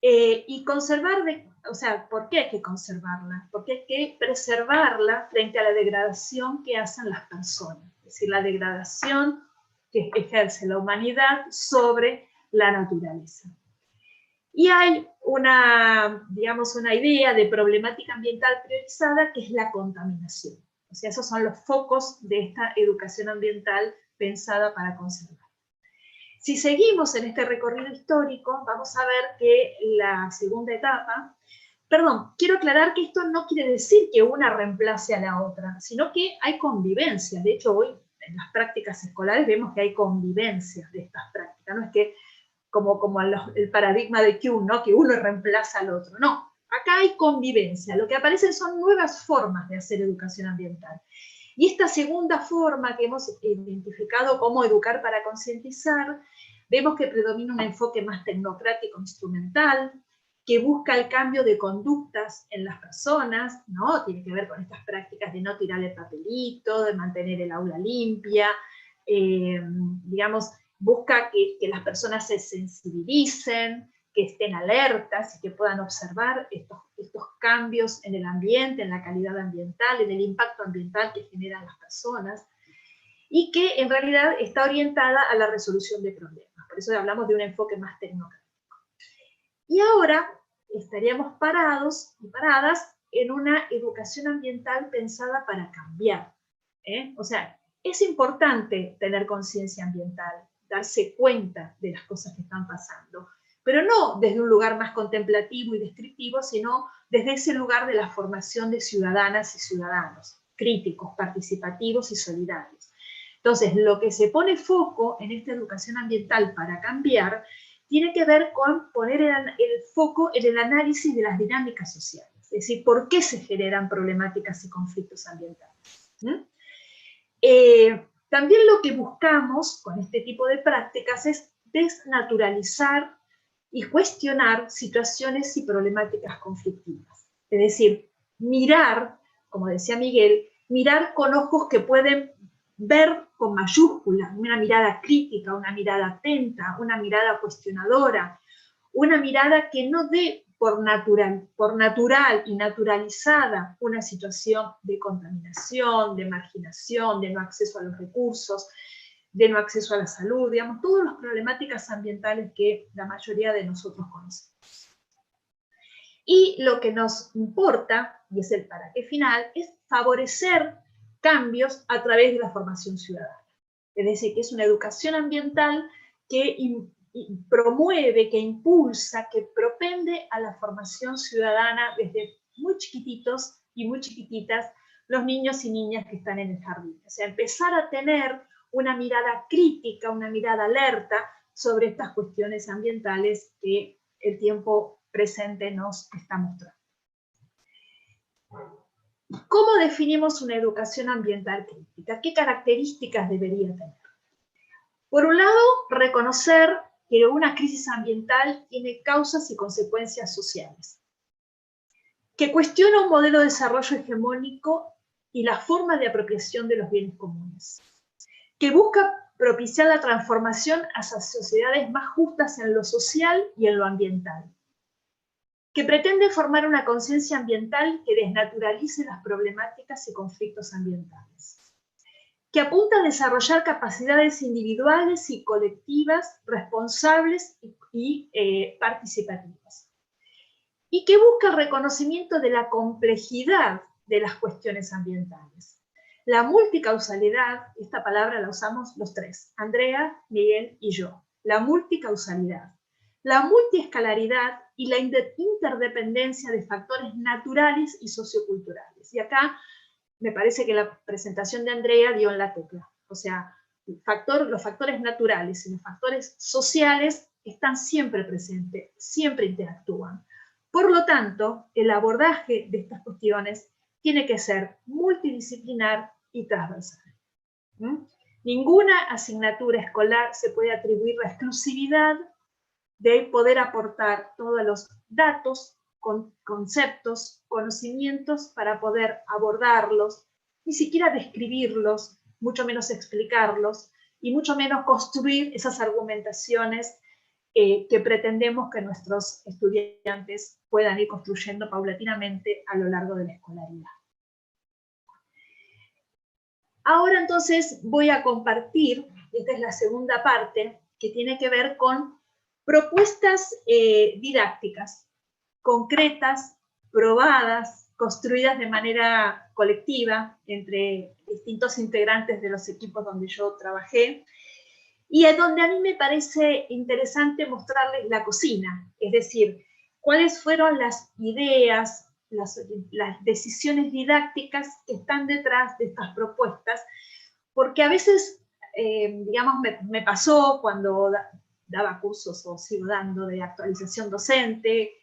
Y conservar, o sea, ¿por qué hay que conservarla? Porque hay que preservarla frente a la degradación que hacen las personas, es decir, la degradación que ejerce la humanidad sobre la naturaleza. Y hay digamos, una idea de problemática ambiental priorizada que es la contaminación. O sea, esos son los focos de esta educación ambiental pensada para conservar. Si seguimos en este recorrido histórico, vamos a ver que la segunda etapa, perdón, quiero aclarar que esto no quiere decir que una reemplace a la otra, sino que hay convivencia. De hecho, hoy en las prácticas escolares vemos que hay convivencias de estas prácticas, no es que como el paradigma de Kuhn, ¿no?, que uno reemplaza al otro. No, acá hay convivencia. Lo que aparecen son nuevas formas de hacer educación ambiental. Y esta segunda forma que hemos identificado como educar para concientizar, vemos que predomina un enfoque más tecnocrático instrumental, que busca el cambio de conductas en las personas, ¿no? Tiene que ver con estas prácticas de no tirar el papelito, de mantener el aula limpia, digamos, busca que las personas se sensibilicen, que estén alertas y que puedan observar estos cambios en el ambiente, en la calidad ambiental, en el impacto ambiental que generan las personas, y que en realidad está orientada a la resolución de problemas. Por eso hablamos de un enfoque más tecnológico. Y ahora estaríamos parados y paradas en una educación ambiental pensada para cambiar. O sea, es importante tener conciencia ambiental, darse cuenta de las cosas que están pasando, pero no desde un lugar más contemplativo y descriptivo, sino desde ese lugar de la formación de ciudadanas y ciudadanos, críticos, participativos y solidarios. Entonces, lo que se pone foco en esta educación ambiental para cambiar tiene que ver con poner el foco en el análisis de las dinámicas sociales, es decir, por qué se generan problemáticas y conflictos ambientales. También lo que buscamos con este tipo de prácticas es desnaturalizar y cuestionar situaciones y problemáticas conflictivas. Es decir, mirar, como decía Miguel, mirar con ojos que pueden ver con mayúsculas, una mirada crítica, una mirada atenta, una mirada cuestionadora, una mirada que no dé por natural y naturalizada una situación de contaminación, de marginación, de no acceso a los recursos, de no acceso a la salud, digamos, todas las problemáticas ambientales que la mayoría de nosotros conocemos. Y lo que nos importa, y es el para qué final, es favorecer cambios a través de la formación ciudadana. Es decir, que es una educación ambiental que promueve, que impulsa, que propende a la formación ciudadana desde muy chiquititos y muy chiquititas los niños y niñas que están en el jardín. O sea, empezar a tener una mirada crítica, una mirada alerta sobre estas cuestiones ambientales que el tiempo presente nos está mostrando. ¿Cómo definimos una educación ambiental crítica? ¿Qué características debería tener? Por un lado, reconocer que una crisis ambiental tiene causas y consecuencias sociales, que cuestiona un modelo de desarrollo hegemónico y la forma de apropiación de los bienes comunes, que busca propiciar la transformación hacia sociedades más justas en lo social y en lo ambiental, que pretende formar una conciencia ambiental que desnaturalice las problemáticas y conflictos ambientales, que apunta a desarrollar capacidades individuales y colectivas responsables y participativas, y que busca el reconocimiento de la complejidad de las cuestiones ambientales. La multicausalidad, esta palabra la usamos los tres, Andrea, Miguel y yo, la multicausalidad, la multiescalaridad y la interdependencia de factores naturales y socioculturales. Y acá me parece que la presentación de Andrea dio en la tecla. O sea, los factores naturales y los factores sociales están siempre presentes, siempre interactúan. Por lo tanto, el abordaje de estas cuestiones tiene que ser multidisciplinar y transversal. Ninguna asignatura escolar se puede atribuir la exclusividad de poder aportar todos los datos, conceptos, conocimientos para poder abordarlos, ni siquiera describirlos, mucho menos explicarlos, y mucho menos construir esas argumentaciones que pretendemos que nuestros estudiantes puedan ir construyendo paulatinamente a lo largo de la escolaridad. Ahora entonces voy a compartir, esta es la segunda parte, que tiene que ver con propuestas didácticas, concretas, probadas, construidas de manera colectiva entre distintos integrantes de los equipos donde yo trabajé, y es donde a mí me parece interesante mostrarles la cocina, es decir, cuáles fueron las ideas, las decisiones didácticas que están detrás de estas propuestas, porque a veces, digamos, me pasó cuando daba cursos o sigo dando de actualización docente,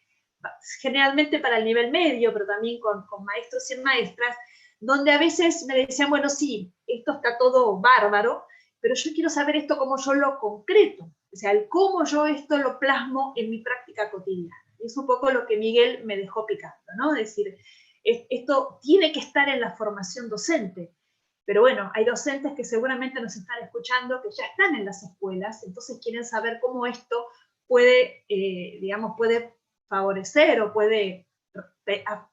generalmente para el nivel medio, pero también con maestros y maestras, donde a veces me decían, bueno, sí, esto está todo bárbaro, pero yo quiero saber esto cómo yo lo concreto, o sea, el cómo yo esto lo plasmo en mi práctica cotidiana. Es un poco lo que Miguel me dejó picando, ¿no? Es decir, esto tiene que estar en la formación docente, pero bueno, hay docentes que seguramente nos están escuchando, que ya están en las escuelas, entonces quieren saber cómo esto puede, digamos, puede favorecer o puede,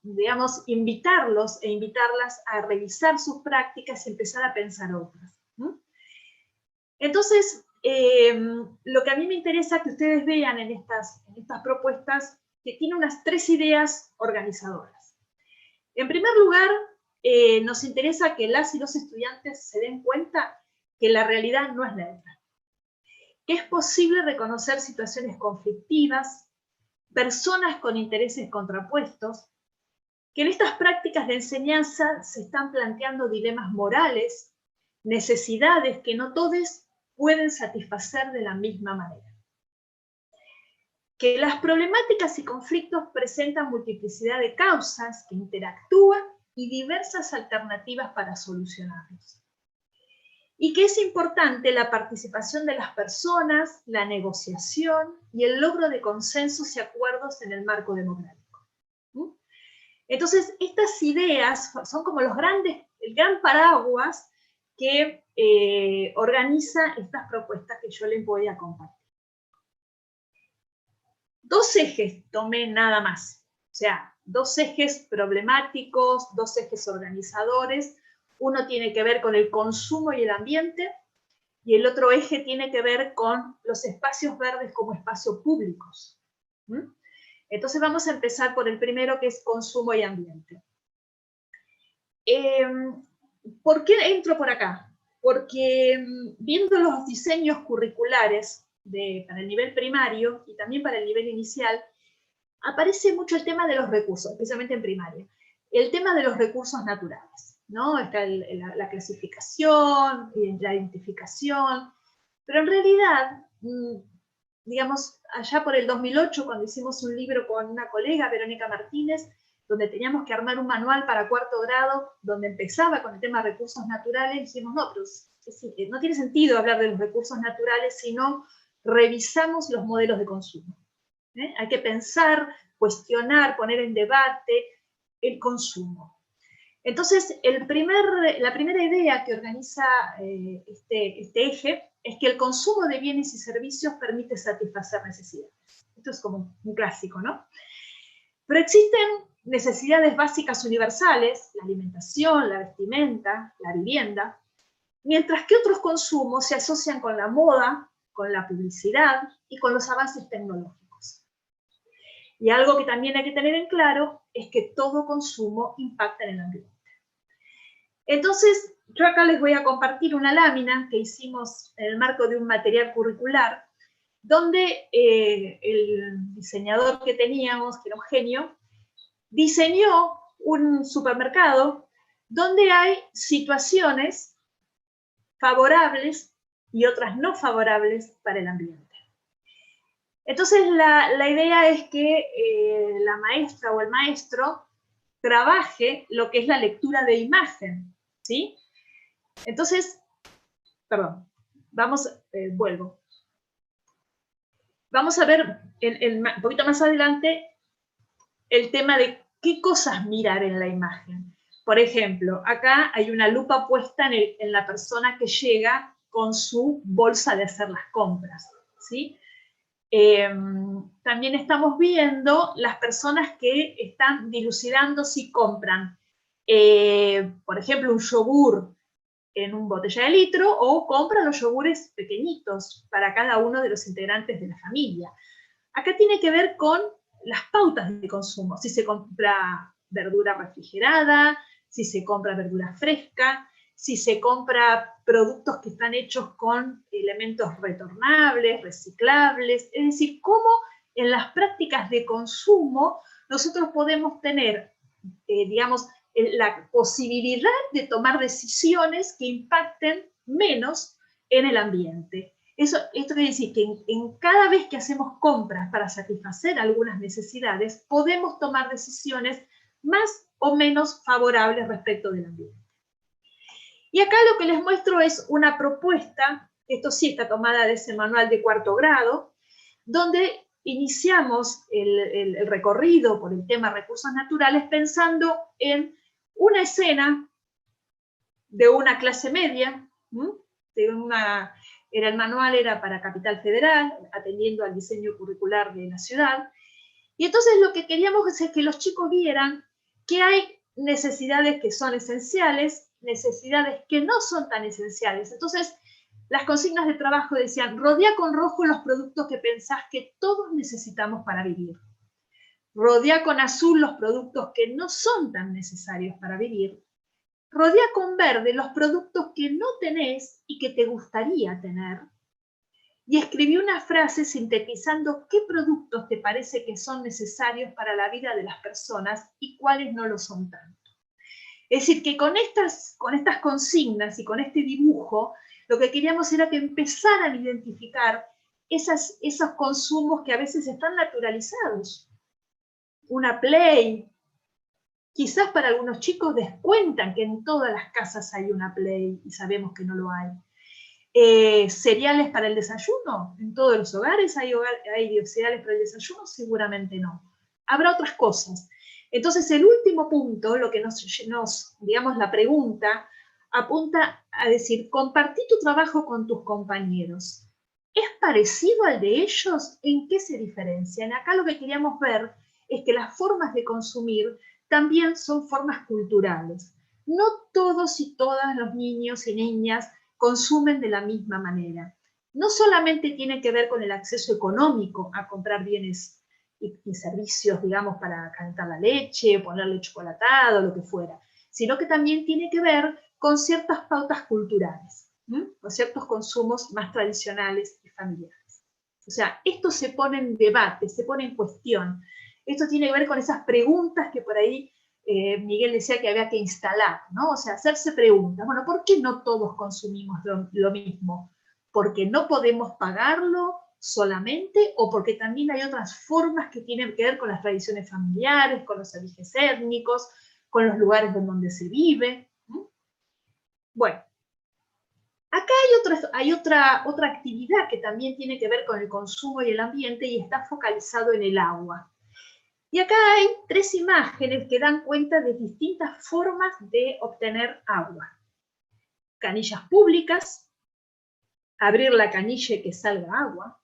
digamos, invitarlos e invitarlas a revisar sus prácticas y empezar a pensar otras. Entonces, lo que a mí me interesa que ustedes vean en estas propuestas, que tiene unas 3 ideas organizadoras. En primer lugar, nos interesa que las y los estudiantes se den cuenta que la realidad no es neutra, que es posible reconocer situaciones conflictivas, personas con intereses contrapuestos, que en estas prácticas de enseñanza se están planteando dilemas morales, necesidades que no todos pueden satisfacer de la misma manera. Que las problemáticas y conflictos presentan multiplicidad de causas que interactúan y diversas alternativas para solucionarlos. Y que es importante la participación de las personas, la negociación y el logro de consensos y acuerdos en el marco democrático. Entonces, estas ideas son como el gran paraguas que organiza estas propuestas que yo les voy a compartir. 2 ejes tomé nada más, o sea, 2 ejes problemáticos, 2 ejes organizadores. Uno tiene que ver con el consumo y el ambiente, y el otro eje tiene que ver con los espacios verdes como espacios públicos. Entonces vamos a empezar por el primero, que es consumo y ambiente. ¿Por qué entro por acá? Porque viendo los diseños curriculares para el nivel primario y también para el nivel inicial, aparece mucho el tema de los recursos, especialmente en primaria. El tema de los recursos naturales, ¿no? Está la clasificación, la identificación, pero en realidad, digamos, allá por el 2008, cuando hicimos un libro con una colega, Verónica Martínez, donde teníamos que armar un manual para 4º grado, donde empezaba con el tema de recursos naturales, dijimos, no, pero no tiene sentido hablar de los recursos naturales si no revisamos los modelos de consumo. Hay que pensar, cuestionar, poner en debate el consumo. Entonces, la primera idea que organiza este eje es que el consumo de bienes y servicios permite satisfacer necesidades. Esto es como un clásico, ¿no? Pero existen necesidades básicas universales, la alimentación, la vestimenta, la vivienda, mientras que otros consumos se asocian con la moda, con la publicidad y con los avances tecnológicos. Y algo que también hay que tener en claro es que todo consumo impacta en el ambiente. Entonces, yo acá les voy a compartir una lámina que hicimos en el marco de un material curricular, donde el diseñador que teníamos, que era un genio, diseñó un supermercado donde hay situaciones favorables y otras no favorables para el ambiente. Entonces, la idea es que la maestra o el maestro trabaje lo que es la lectura de imagen, ¿sí? Entonces, perdón, vuelvo. Vamos a ver un poquito más adelante el tema de qué cosas mirar en la imagen. Por ejemplo, acá hay una lupa puesta en la persona que llega con su bolsa de hacer las compras, ¿sí? También estamos viendo las personas que están dilucidando si compran, por ejemplo, un yogur en un botella de litro o compran los yogures pequeñitos para cada uno de los integrantes de la familia. Acá tiene que ver con las pautas de consumo, si se compra verdura refrigerada, si se compra verdura fresca, si se compra productos que están hechos con elementos retornables, reciclables, es decir, cómo en las prácticas de consumo nosotros podemos tener, digamos, la posibilidad de tomar decisiones que impacten menos en el ambiente. Esto quiere decir que en cada vez que hacemos compras para satisfacer algunas necesidades, podemos tomar decisiones más o menos favorables respecto del ambiente. Y acá lo que les muestro es una propuesta, esto sí está tomada de ese manual de 4º grado, donde iniciamos el recorrido por el tema recursos naturales pensando en una escena de una clase media, de una El manual era para Capital Federal, atendiendo al diseño curricular de la ciudad. Y entonces lo que queríamos es que los chicos vieran que hay necesidades que son esenciales, necesidades que no son tan esenciales. Entonces, las consignas de trabajo decían, rodea con rojo los productos que pensás que todos necesitamos para vivir. Rodea con azul los productos que no son tan necesarios para vivir. Rodea con verde los productos que no tenés y que te gustaría tener. Y escribí una frase sintetizando qué productos te parece que son necesarios para la vida de las personas y cuáles no lo son tanto. Es decir, que con estas consignas y con este dibujo, lo que queríamos era que empezaran a identificar esos consumos que a veces están naturalizados. Una Play, quizás para algunos chicos descuentan que en todas las casas hay una Play y sabemos que no lo hay. ¿Cereales para el desayuno? ¿En todos los hogares hay cereales para el desayuno? Seguramente no. Habrá otras cosas. Entonces, el último punto, lo que digamos, la pregunta, apunta a decir, compartí tu trabajo con tus compañeros. ¿Es parecido al de ellos? ¿En qué se diferencian? Acá lo que queríamos ver es que las formas de consumir también son formas culturales. No todos y todas los niños y niñas consumen de la misma manera. No solamente tiene que ver con el acceso económico a comprar bienes y servicios, digamos, para calentar la leche, ponerle chocolatado, lo que fuera, sino que también tiene que ver con ciertas pautas culturales, con ciertos consumos más tradicionales y familiares. O sea, esto se pone en debate, se pone en cuestión. Esto tiene que ver con esas preguntas que por ahí Miguel decía que había que instalar, ¿no? O sea, hacerse preguntas. Bueno, ¿por qué no todos consumimos lo mismo? ¿Porque no podemos pagarlo solamente o porque también hay otras formas que tienen que ver con las tradiciones familiares, con los orígenes étnicos, con los lugares en donde se vive? Bueno, acá hay otra actividad que también tiene que ver con el consumo y el ambiente y está focalizado en el agua. Y acá hay 3 imágenes que dan cuenta de distintas formas de obtener agua. Canillas públicas, abrir la canilla y que salga agua,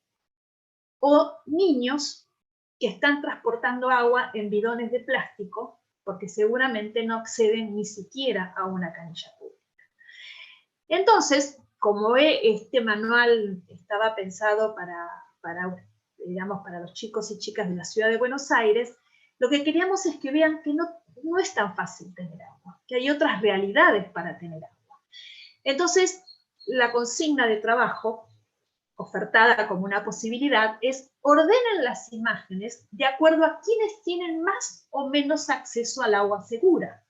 o niños que están transportando agua en bidones de plástico, porque seguramente no acceden ni siquiera a una canilla pública. Entonces, como este manual estaba pensado para los chicos y chicas de la ciudad de Buenos Aires, lo que queríamos es que vean que no es tan fácil tener agua, que hay otras realidades para tener agua. Entonces, la consigna de trabajo, ofertada como una posibilidad, es ordenen las imágenes de acuerdo a quienes tienen más o menos acceso al agua segura.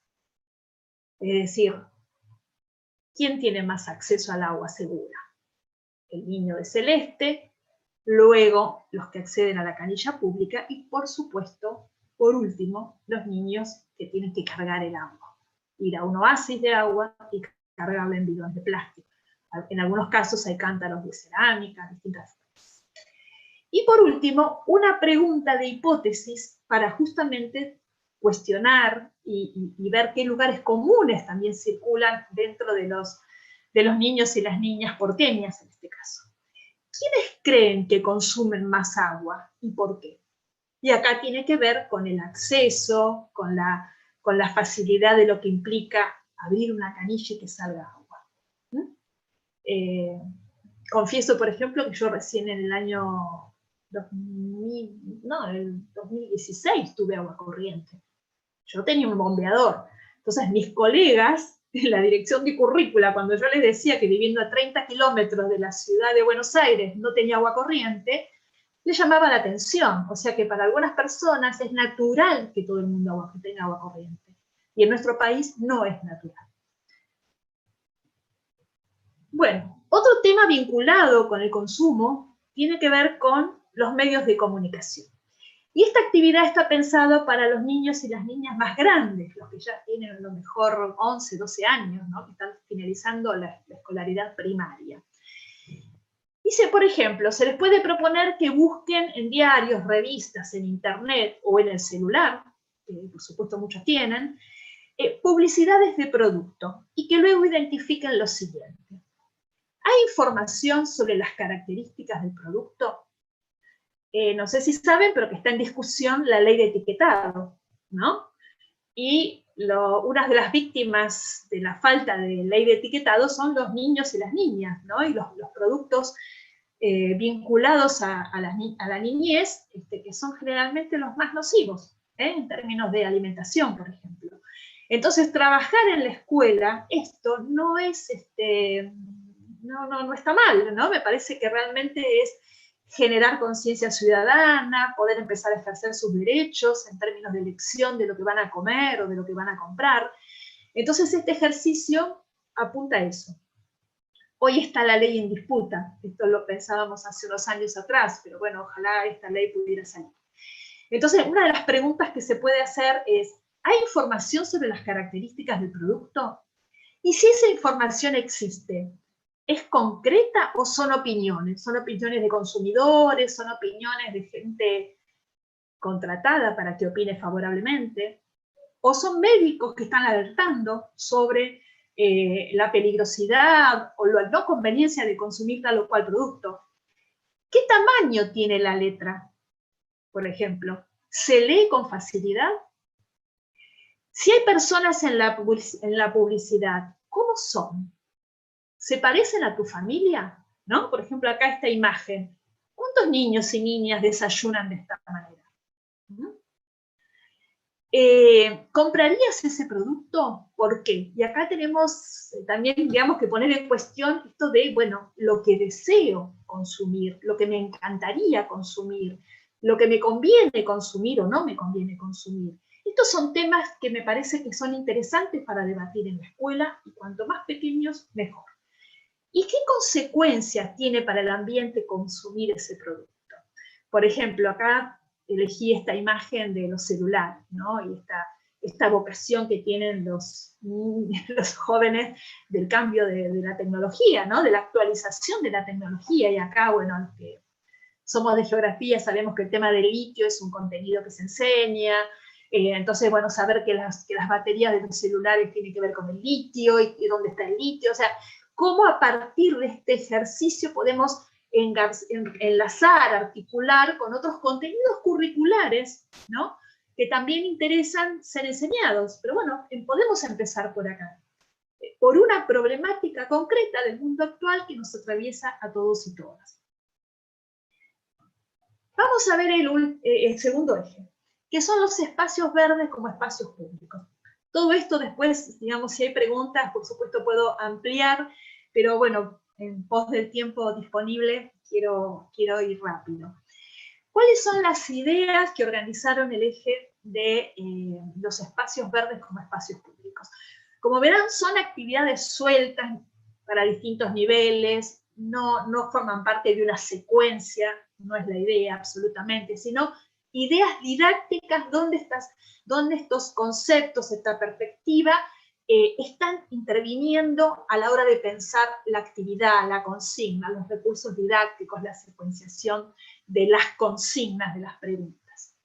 Es decir, ¿quién tiene más acceso al agua segura? El niño de celeste, luego los que acceden a la canilla pública y, por supuesto, por último, los niños que tienen que cargar el agua. Ir a un oasis de agua y cargarla en bidones de plástico. En algunos casos hay cántaros de cerámica, distintas formas. Y por último, una pregunta de hipótesis para justamente cuestionar y ver qué lugares comunes también circulan dentro de los niños y las niñas porteñas en este caso. ¿Quiénes creen que consumen más agua y por qué? Y acá tiene que ver con el acceso, con la facilidad de lo que implica abrir una canilla y que salga agua. Confieso, por ejemplo, que yo recién en el año 2016 tuve agua corriente. Yo tenía un bombeador. Entonces mis colegas en la dirección de currícula, cuando yo les decía que viviendo a 30 kilómetros de la ciudad de Buenos Aires no tenía agua corriente, les llamaba la atención. O sea que para algunas personas es natural que todo el mundo tenga agua corriente. Y en nuestro país no es natural. Bueno, otro tema vinculado con el consumo tiene que ver con los medios de comunicación. Y esta actividad está pensada para los niños y las niñas más grandes, los que ya tienen a lo mejor 11, 12 años, ¿no? Que están finalizando la escolaridad primaria. Dice, por ejemplo, se les puede proponer que busquen en diarios, revistas, en internet o en el celular, que por supuesto muchos tienen, publicidades de producto y que luego identifiquen lo siguiente. ¿Hay información sobre las características del producto? No sé si saben, pero que está en discusión la ley de etiquetado, ¿no? Y una de las víctimas de la falta de ley de etiquetado son los niños y las niñas, ¿no? Y los productos vinculados a la niñez, que son generalmente los más nocivos, en términos de alimentación, por ejemplo. Entonces, trabajar en la escuela, esto no es, no está mal, ¿no? Me parece que realmente es generar conciencia ciudadana, poder empezar a ejercer sus derechos en términos de elección de lo que van a comer o de lo que van a comprar. Entonces, este ejercicio apunta a eso. Hoy está la ley en disputa, esto lo pensábamos hace unos años atrás, pero bueno, ojalá esta ley pudiera salir. Entonces, una de las preguntas que se puede hacer es, ¿hay información sobre las características del producto? Y si esa información existe, ¿es concreta o son opiniones? ¿Son opiniones de consumidores? ¿Son opiniones de gente contratada para que opine favorablemente? ¿O son médicos que están alertando sobre la peligrosidad o la no conveniencia de consumir tal o cual producto? ¿Qué tamaño tiene la letra, por ejemplo? ¿Se lee con facilidad? Si hay personas en la publicidad, ¿cómo son? ¿Se parecen a tu familia? ¿No? Por ejemplo, acá esta imagen. ¿Cuántos niños y niñas desayunan de esta manera? ¿Comprarías ese producto? ¿Por qué? Y acá tenemos también, digamos, que poner en cuestión esto de, bueno, lo que deseo consumir, lo que me encantaría consumir, lo que me conviene consumir o no me conviene consumir. Estos son temas que me parece que son interesantes para debatir en la escuela, y cuanto más pequeños, mejor. ¿Y qué consecuencias tiene para el ambiente consumir ese producto? Por ejemplo, acá elegí esta imagen de los celulares, ¿no? Y esta vocación que tienen los jóvenes del cambio de la tecnología, ¿no? De la actualización de la tecnología. Y acá, bueno, los que somos de geografía sabemos que el tema del litio es un contenido que se enseña. Entonces, bueno, saber que las baterías de los celulares tienen que ver con el litio y dónde está el litio. O sea, cómo a partir de este ejercicio podemos enlazar, articular con otros contenidos curriculares, ¿no? Que también interesan ser enseñados. Pero bueno, podemos empezar por acá, por una problemática concreta del mundo actual que nos atraviesa a todos y todas. Vamos a ver el segundo eje, que son los espacios verdes como espacios públicos. Todo esto después, digamos, si hay preguntas, por supuesto puedo ampliar, pero bueno, en pos del tiempo disponible, quiero ir rápido. ¿Cuáles son las ideas que organizaron el eje de los espacios verdes como espacios públicos? Como verán, son actividades sueltas para distintos niveles, no forman parte de una secuencia, no es la idea absolutamente, sino ideas didácticas donde estos conceptos, esta perspectiva, están interviniendo a la hora de pensar la actividad, la consigna, los recursos didácticos, la secuenciación de las consignas, de las preguntas.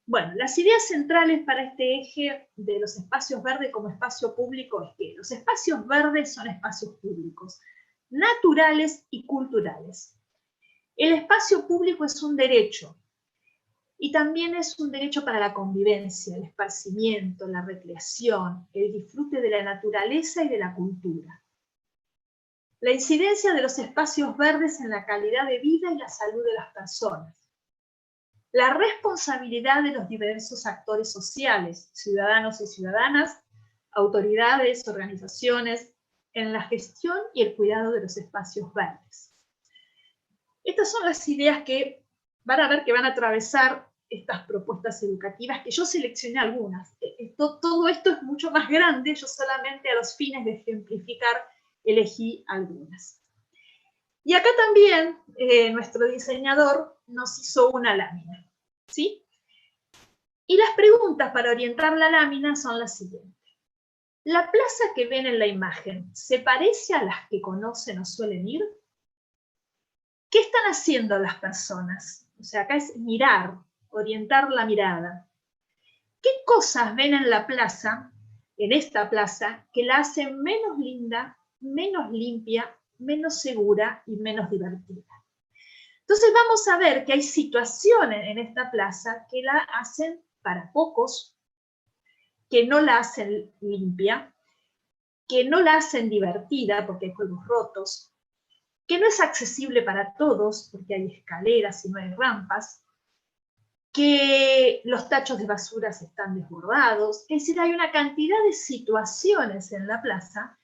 Bueno, las ideas centrales para este eje de los espacios verdes como espacio público es que los espacios verdes son espacios públicos, naturales y culturales. El espacio público es un derecho, y también es un derecho para la convivencia, el esparcimiento, la recreación, el disfrute de la naturaleza y de la cultura. La incidencia de los espacios verdes en la calidad de vida y la salud de las personas. La responsabilidad de los diversos actores sociales, ciudadanos y ciudadanas, autoridades, organizaciones, en la gestión y el cuidado de los espacios verdes. Estas son las ideas que van a ver que van a atravesar estas propuestas educativas, que yo seleccioné algunas. Todo esto es mucho más grande, yo solamente a los fines de ejemplificar elegí algunas. Y acá también nuestro diseñador nos hizo una lámina, ¿sí? Y las preguntas para orientar la lámina son las siguientes. ¿La plaza que ven en la imagen se parece a las que conocen o suelen ir? ¿Qué están haciendo las personas? O sea, acá es mirar, orientar la mirada. ¿Qué cosas ven en la plaza, en esta plaza, que la hacen menos linda, menos limpia menos segura y menos divertida. Entonces vamos a ver que hay situaciones en esta plaza que la hacen para pocos, que no la hacen limpia, que no la hacen divertida porque hay juegos rotos, que no es accesible para todos porque hay escaleras y no hay rampas, que los tachos de basuras están desbordados. Es decir, hay una cantidad de situaciones en la plaza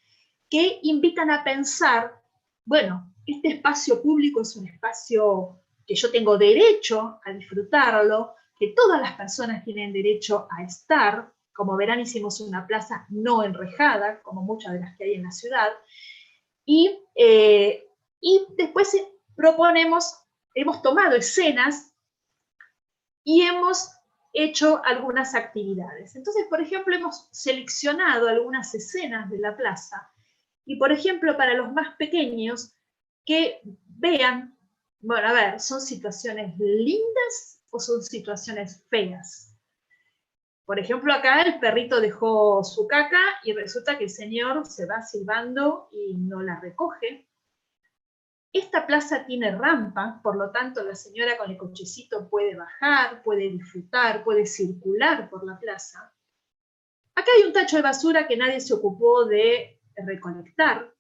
que invitan a pensar, bueno, este espacio público es un espacio que yo tengo derecho a disfrutarlo, que todas las personas tienen derecho a estar. Como verán, hicimos una plaza no enrejada, como muchas de las que hay en la ciudad, y después hemos tomado escenas y hemos hecho algunas actividades. Entonces, por ejemplo, hemos seleccionado algunas escenas de la plaza, y por ejemplo, para los más pequeños, que vean, bueno, a ver, ¿son situaciones lindas o son situaciones feas? Por ejemplo, acá el perrito dejó su caca y resulta que el señor se va silbando y no la recoge. Esta plaza tiene rampa, por lo tanto la señora con el cochecito puede bajar, puede disfrutar, puede circular por la plaza. Acá hay un tacho de basura que nadie se ocupó de recolectar.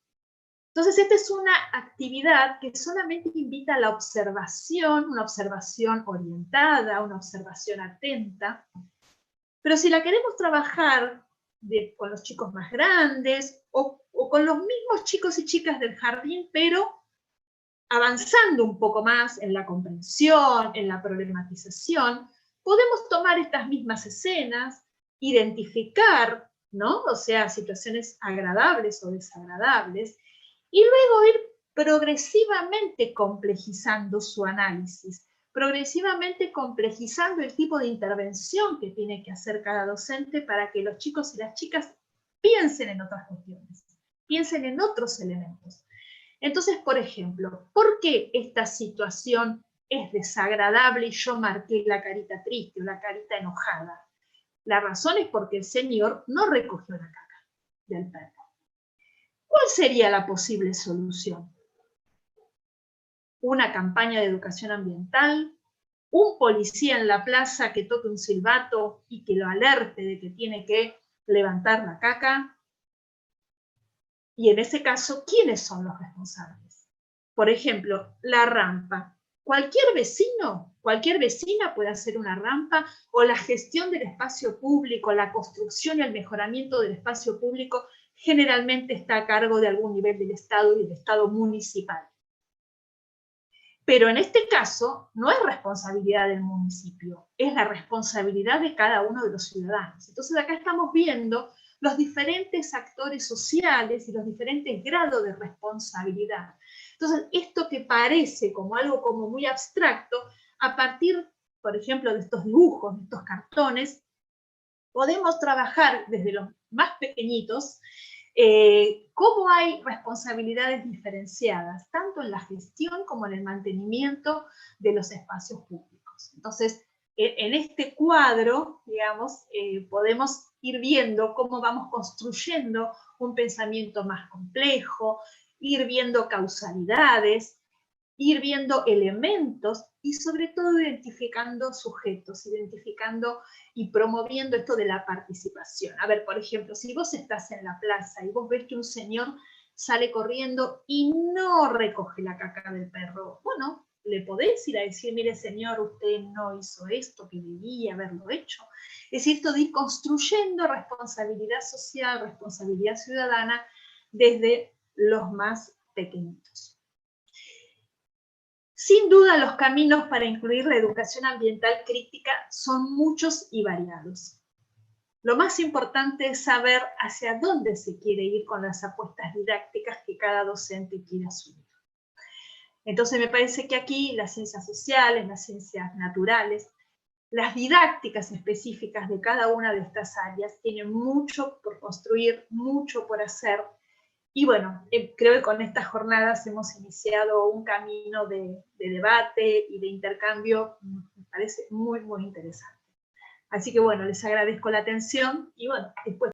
Entonces esta es una actividad que solamente invita a la observación, una observación orientada, una observación atenta. Pero si la queremos trabajar con los chicos más grandes o con los mismos chicos y chicas del jardín, pero avanzando un poco más en la comprensión, en la problematización, podemos tomar estas mismas escenas, identificar, ¿no? O sea, situaciones agradables o desagradables, y luego ir progresivamente complejizando su análisis, progresivamente complejizando el tipo de intervención que tiene que hacer cada docente para que los chicos y las chicas piensen en otras cuestiones, piensen en otros elementos. Entonces, por ejemplo, ¿por qué esta situación es desagradable y yo marqué la carita triste o la carita enojada? La razón es porque el señor no recogió la caca del perro. ¿Cuál sería la posible solución? Una campaña de educación ambiental, un policía en la plaza que toque un silbato y que lo alerte de que tiene que levantar la caca. Y en ese caso, ¿quiénes son los responsables? Por ejemplo, la rampa. Cualquier vecino, cualquier vecina puede hacer una rampa, o la gestión del espacio público, la construcción y el mejoramiento del espacio público generalmente está a cargo de algún nivel del Estado y del Estado municipal. Pero en este caso no es responsabilidad del municipio, es la responsabilidad de cada uno de los ciudadanos. Entonces acá estamos viendo los diferentes actores sociales y los diferentes grados de responsabilidad. Entonces, esto que parece como algo como muy abstracto, a partir, por ejemplo, de estos dibujos, de estos cartones, podemos trabajar desde los más pequeñitos cómo hay responsabilidades diferenciadas, tanto en la gestión como en el mantenimiento de los espacios públicos. Entonces, en este cuadro, digamos, podemos ir viendo cómo vamos construyendo un pensamiento más complejo, ir viendo causalidades, ir viendo elementos y sobre todo identificando sujetos, identificando y promoviendo esto de la participación. A ver, por ejemplo, si vos estás en la plaza y vos ves que un señor sale corriendo y no recoge la caca del perro, bueno, le podés ir a decir, mire señor, usted no hizo esto que debía haberlo hecho. Es decir, esto de ir construyendo responsabilidad social, responsabilidad ciudadana desde los más pequeñitos. Sin duda, los caminos para incluir la educación ambiental crítica son muchos y variados. Lo más importante es saber hacia dónde se quiere ir con las apuestas didácticas que cada docente quiere asumir. Entonces me parece que aquí las ciencias sociales, las ciencias naturales, las didácticas específicas de cada una de estas áreas tienen mucho por construir, mucho por hacer. Y bueno, creo que con estas jornadas hemos iniciado un camino de debate y de intercambio, me parece muy, muy interesante. Así que bueno, les agradezco la atención y bueno, después